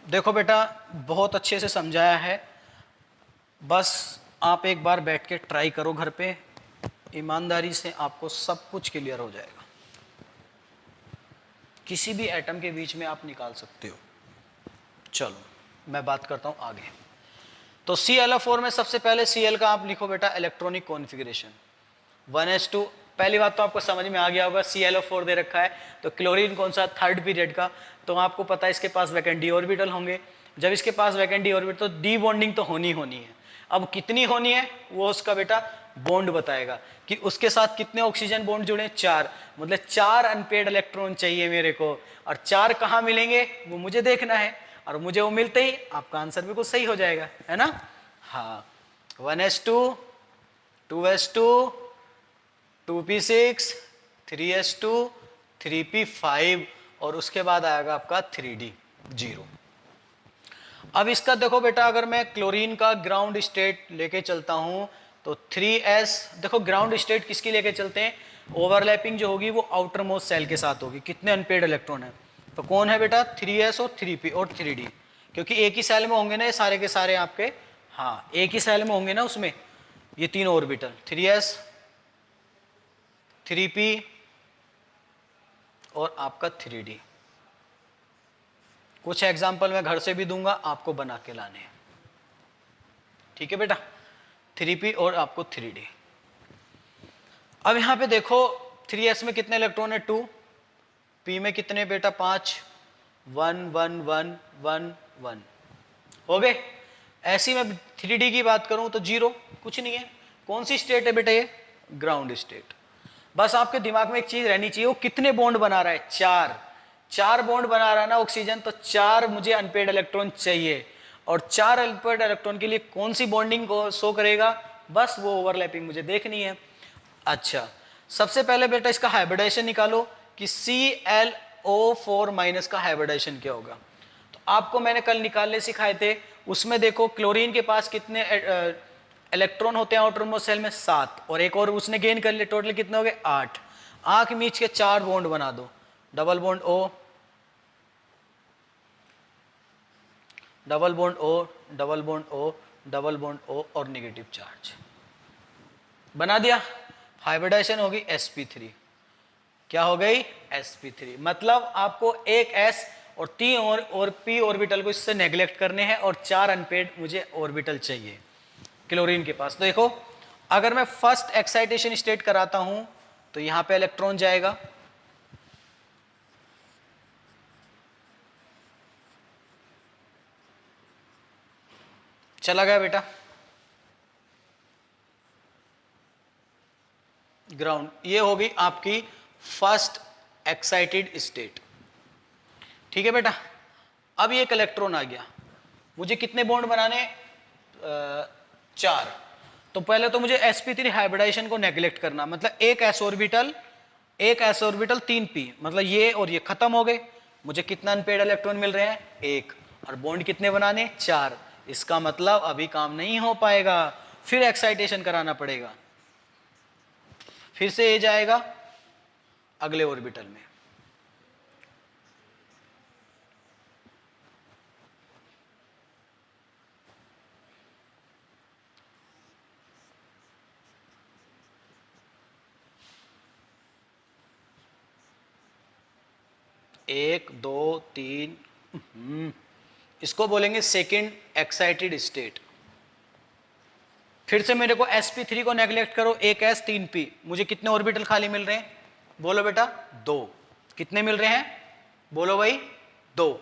देखो बेटा बहुत अच्छे से समझाया है, बस आप एक बार बैठ के ट्राई करो घर पे, ईमानदारी से आपको सब कुछ क्लियर हो जाएगा। किसी भी एटम के बीच में आप निकाल सकते हो। चलो मैं बात करता हूं आगे। तो ClO4 में सबसे पहले Cl का आप लिखो बेटा इलेक्ट्रॉनिक कॉन्फ़िगरेशन 1s2। पहली बात तो आपको समझ में आ गया होगा, ClO4 दे रखा है तो क्लोरीन कौन सा, थर्ड पीरियड का, तो आपको पता है इसके पास वैकेंट डी ऑर्बिटल होंगे। जब इसके पास वैकेंट डी ऑर्बिटल तो डी बॉन्डिंग तो होनी है। अब कितनी होनी है वो उसका बेटा बॉन्ड बताएगा कि उसके साथ कितने ऑक्सीजन बॉन्ड जुड़े, 4, मतलब 4 अनपेड इलेक्ट्रॉन चाहिए मेरे को, और 4 कहाँ मिलेंगे वो मुझे देखना है, और मुझे वो मिलते ही आपका आंसर बिल्कुल सही हो जाएगा, है ना। हाँ, 1s2, 2s2, 2p6, 3s2, 3p5, और उसके बाद आएगा आपका 3d 0। अब इसका देखो बेटा, अगर मैं क्लोरीन का ग्राउंड स्टेट लेके चलता हूं तो 3s, देखो ग्राउंड स्टेट किसकी लेके चलते हैं, ओवरलैपिंग जो होगी वो आउटर मोस्ट सेल के साथ होगी, कितने अनपेड इलेक्ट्रॉन है, तो कौन है बेटा 3s और 3p और 3d, क्योंकि एक ही सेल में होंगे ना ये सारे के सारे आपके, हाँ एक ही सेल में होंगे ना उसमें ये तीनों ऑर्बिटल, 3s 3p और आपका 3d। कुछ एग्जाम्पल मैं घर से भी दूंगा, आपको बना के लाने हैं, ठीक है बेटा, 3p और आपको 3d। अब यहां पे देखो 3s में कितने इलेक्ट्रॉन है, 2, p में कितने बेटा 5, 1 1 1 1 1 हो गए। ऐसी मैं 3D की बात करूं तो 0, कुछ नहीं है। कौन सी स्टेट है बेटा ये? Ground state. बस आपके दिमाग में एक चीज रहनी चाहिए, वो कितने बॉन्ड बना रहा है? 4 बॉन्ड बना रहा है ना ऑक्सीजन, तो 4 मुझे अनपेड इलेक्ट्रॉन चाहिए। और 4 अनपेड इलेक्ट्रॉन के लिए कौन सी बॉन्डिंग को शो करेगा? बस वो ओवरलैपिंग मुझे देखनी है। अच्छा, सबसे पहले बेटा इसका हाइब्रिडाइजेशन निकालो कि ClO4 माइनस का हाइब्रिडाइजेशन क्या होगा। तो आपको मैंने कल निकालने सिखाए थे, उसमें देखो क्लोरीन के पास कितने इलेक्ट्रॉन होते हैं आउटरमोस्ट शेल में? 7, और एक और उसने गेन कर लिया, टोटल कितने हो गए? 8। आंख मीच के 4 बॉन्ड बना दो, double bond O, double bond O, double bond O, double bond O और नेगेटिव चार्ज बना दिया। हाइब्रिडाइजेशन होगी sp3। क्या हो गई? sp3। मतलब आपको एक s और 3 और p ऑर्बिटल को इससे नेग्लेक्ट करने हैं, और 4 अनपेड मुझे ऑर्बिटल चाहिए क्लोरीन के पास। तो देखो, अगर मैं फर्स्ट एक्साइटेशन स्टेट कराता हूं तो यहां पे इलेक्ट्रॉन जाएगा, चला गया बेटा ग्राउंड। ये होगी आपकी फर्स्ट एक्साइटेड स्टेट। ठीक है बेटा। अब ये एक इलेक्ट्रॉन आ गया, मुझे कितने बॉन्ड बनाने? 4। तो पहले तो मुझे sp3 हाइब्रिडाइजेशन को नेग्लेक्ट करना, मतलब एक s ऑर्बिटल 3 p, मतलब ये और ये खत्म हो गए। मुझे कितना अनपेड इलेक्ट्रॉन मिल रहे हैं? 1। और बॉन्ड कितने बनाने? 4। इसका मतलब अभी काम नहीं हो पाएगा, फिर एक्साइटेशन कराना पड़ेगा, फिर से ये जाएगा अगले ऑर्बिटल में। एक, दो, तीन, इसको बोलेंगे सेकेंड एक्साइटेड स्टेट। फिर से मेरे को sp3 को नेग्लेक्ट करो, एक s 3 p, मुझे कितने ऑर्बिटल खाली मिल रहे हैं? बोलो बेटा 2। कितने मिल रहे हैं? बोलो भाई 2।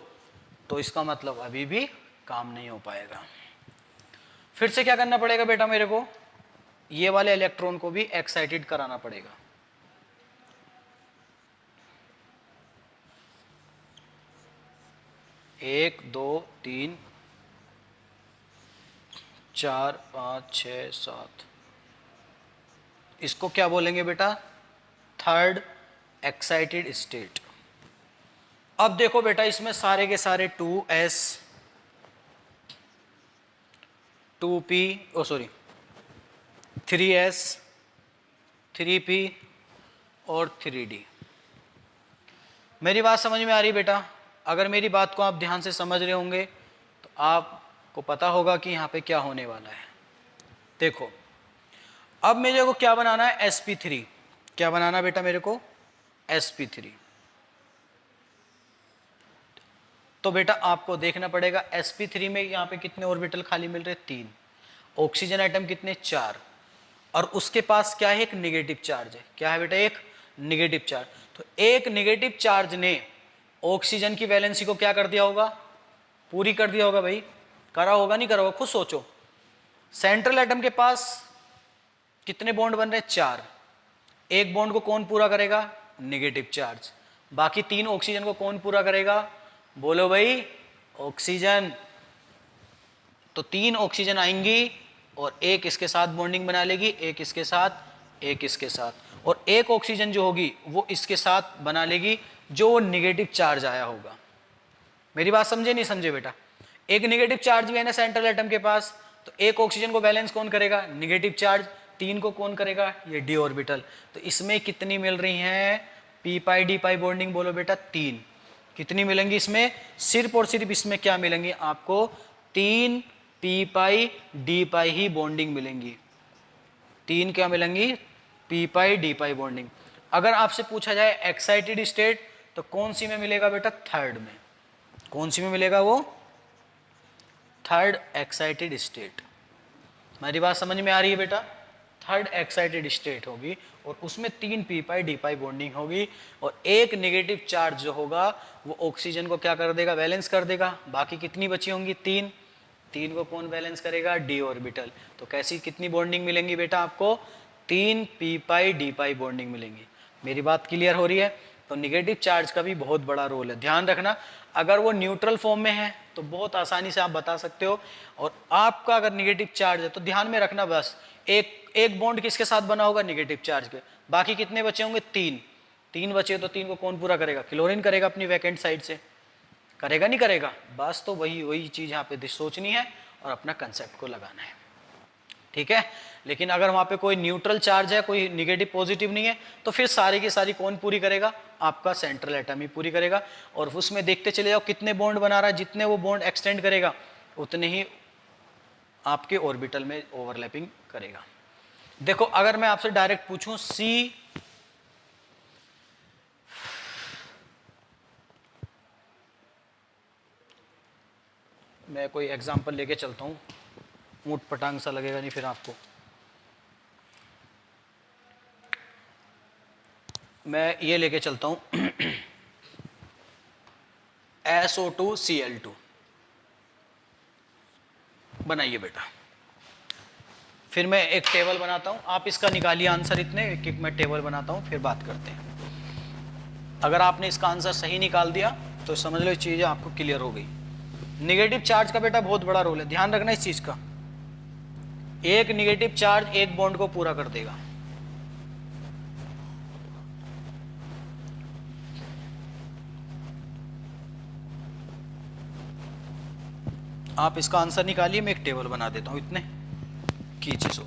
तो इसका मतलब अभी भी काम नहीं हो पाएगा। फिर से क्या करना पड़ेगा बेटा मेरे को? ये वाले इलेक्ट्रॉन को भी एक्साइटेड कराना पड़ेगा। एक, दो, तीन, 4, 5, 6, 7, इसको क्या बोलेंगे बेटा? Third excited state. अब देखो बेटा, इसमें सारे के सारे 2s 2p 3s 3p और 3d। मेरी बात समझ में आ रही बेटा? अगर मेरी बात को आप ध्यान से समझ रहे होंगे तो आपको पता होगा कि यहाँ पे क्या होने वाला है। देखो, अब मेरे को क्या बनाना है? sp3। क्या बनाना बेटा मेरे को? sp3। तो बेटा आपको देखना पड़ेगा sp3 में यहाँ पे कितने ऑर्बिटल खाली मिल रहे? 3। ऑक्सीजन एटम कितने? 4। और उसके पास क्या है? एक निगेटिव चार्ज है। क्या है बेटा? एक निगेटिव चार्ज। तो एक निगेटिव चार्ज ने ऑक्सीजन की वैलेंसी को क्या कर दिया होगा? पूरी कर दिया होगा भाई। करा होगा नहीं करा होगा? खुद सोचो। सेंट्रल एटम के पास कितने बॉन्ड बन रहे? 4। एक बॉन्ड को कौन पूरा करेगा? Negative charge. बाकी 3 ऑक्सीजन को कौन पूरा करेगा? बोलो भाई ऑक्सीजन। तो 3 ऑक्सीजन आएंगी और एक इसके साथ बॉन्डिंग बना लेगी, एक इसके साथ, एक इसके साथ, और एक ऑक्सीजन जो होगी वो इसके साथ बना लेगी जो निगेटिव चार्ज आया होगा। मेरी बात समझे नहीं समझे बेटा? एक निगेटिव चार्ज भी है ना सेंट्रल एटम के पास, तो एक ऑक्सीजन को बैलेंस कौन करेगा? Negative charge. 3 को कौन करेगा? ये डी ऑर्बिटल। तो इसमें कितनी मिल रही हैं? पी पाई डी पाई बॉन्डिंग। बोलो बेटा 3। कितनी मिलेंगी इसमें? सिर्फ और सिर्फ इसमें क्या मिलेंगी आपको? 3 पी पाई डी पाई ही बॉन्डिंग मिलेंगी। 3 क्या मिलेंगी? पी पाई डी पाई बॉन्डिंग। अगर आपसे पूछा जाए एक्साइटेड स्टेट तो कौन सी में मिलेगा बेटा? थर्ड में। कौन सी में मिलेगा वो? Third excited state. मेरी बात समझ में आ रही है बेटा? थर्ड एक्साइटेड स्टेट होगी और उसमें 3 पी पाई डी पाई बॉन्डिंग होगी, और एक नेगेटिव चार्ज जो होगा वो ऑक्सीजन को क्या कर देगा? बैलेंस कर देगा। बाकी कितनी बची होंगी? 3। 3 को कौन बैलेंस करेगा, डी ऑर्बिटल। तो कैसी कितनी बॉन्डिंग मिलेंगी बेटा आपको, 3 पी पाई डी पाई बॉन्डिंग मिलेंगी। मेरी बात क्लियर हो रही है। तो निगेटिव चार्ज का भी बहुत बड़ा रोल है, ध्यान रखना। अगर वो न्यूट्रल फॉर्म में है तो बहुत आसानी से आप बता सकते हो, और आपका अगर निगेटिव चार्ज है तो ध्यान में रखना बस एक बॉन्ड किसके साथ बना होगा, निगेटिव चार्ज के। बाकी कितने बचे होंगे, 3 बचे, तो 3 को कौन पूरा करेगा, क्लोरीन करेगा अपनी वैकेंट साइड से, करेगा नहीं करेगा। बस तो वही चीज़ यहाँ पे सोचनी है और अपना कंसेप्ट को लगाना है, ठीक है। लेकिन अगर वहाँ पे कोई न्यूट्रल चार्ज है, कोई निगेटिव पॉजिटिव नहीं है, तो फिर सारी की सारी कौन पूरी करेगा, आपका सेंट्रल एटम ही पूरी करेगा। और उसमें देखते चले जाओ कितने बॉन्ड बना रहा है, जितने वो बॉन्ड एक्सटेंड करेगा उतने ही आपके ऑर्बिटल में ओवरलैपिंग करेगा। देखो अगर मैं आपसे डायरेक्ट पूछूं सी मैं कोई एग्जांपल लेके चलता हूं, ऊट पटांग सा लगेगा नहीं फिर आपको। मैं ये लेके चलता हूं SO2Cl2 बनाइए बेटा। फिर मैं एक टेबल बनाता हूं, आप इसका निकालिए आंसर इतने, एक मैं टेबल बनाता हूं फिर बात करते हैं। अगर आपने इसका आंसर सही निकाल दिया तो समझ लो चीज़ें आपको क्लियर हो गई। निगेटिव चार्ज का बेटा बहुत बड़ा रोल है, ध्यान रखना इस चीज का। एक निगेटिव चार्ज एक बॉन्ड को पूरा कर देगा। आप इसका आंसर निकालिए, मैं एक टेबल बना देता हूं इतने की चीजों।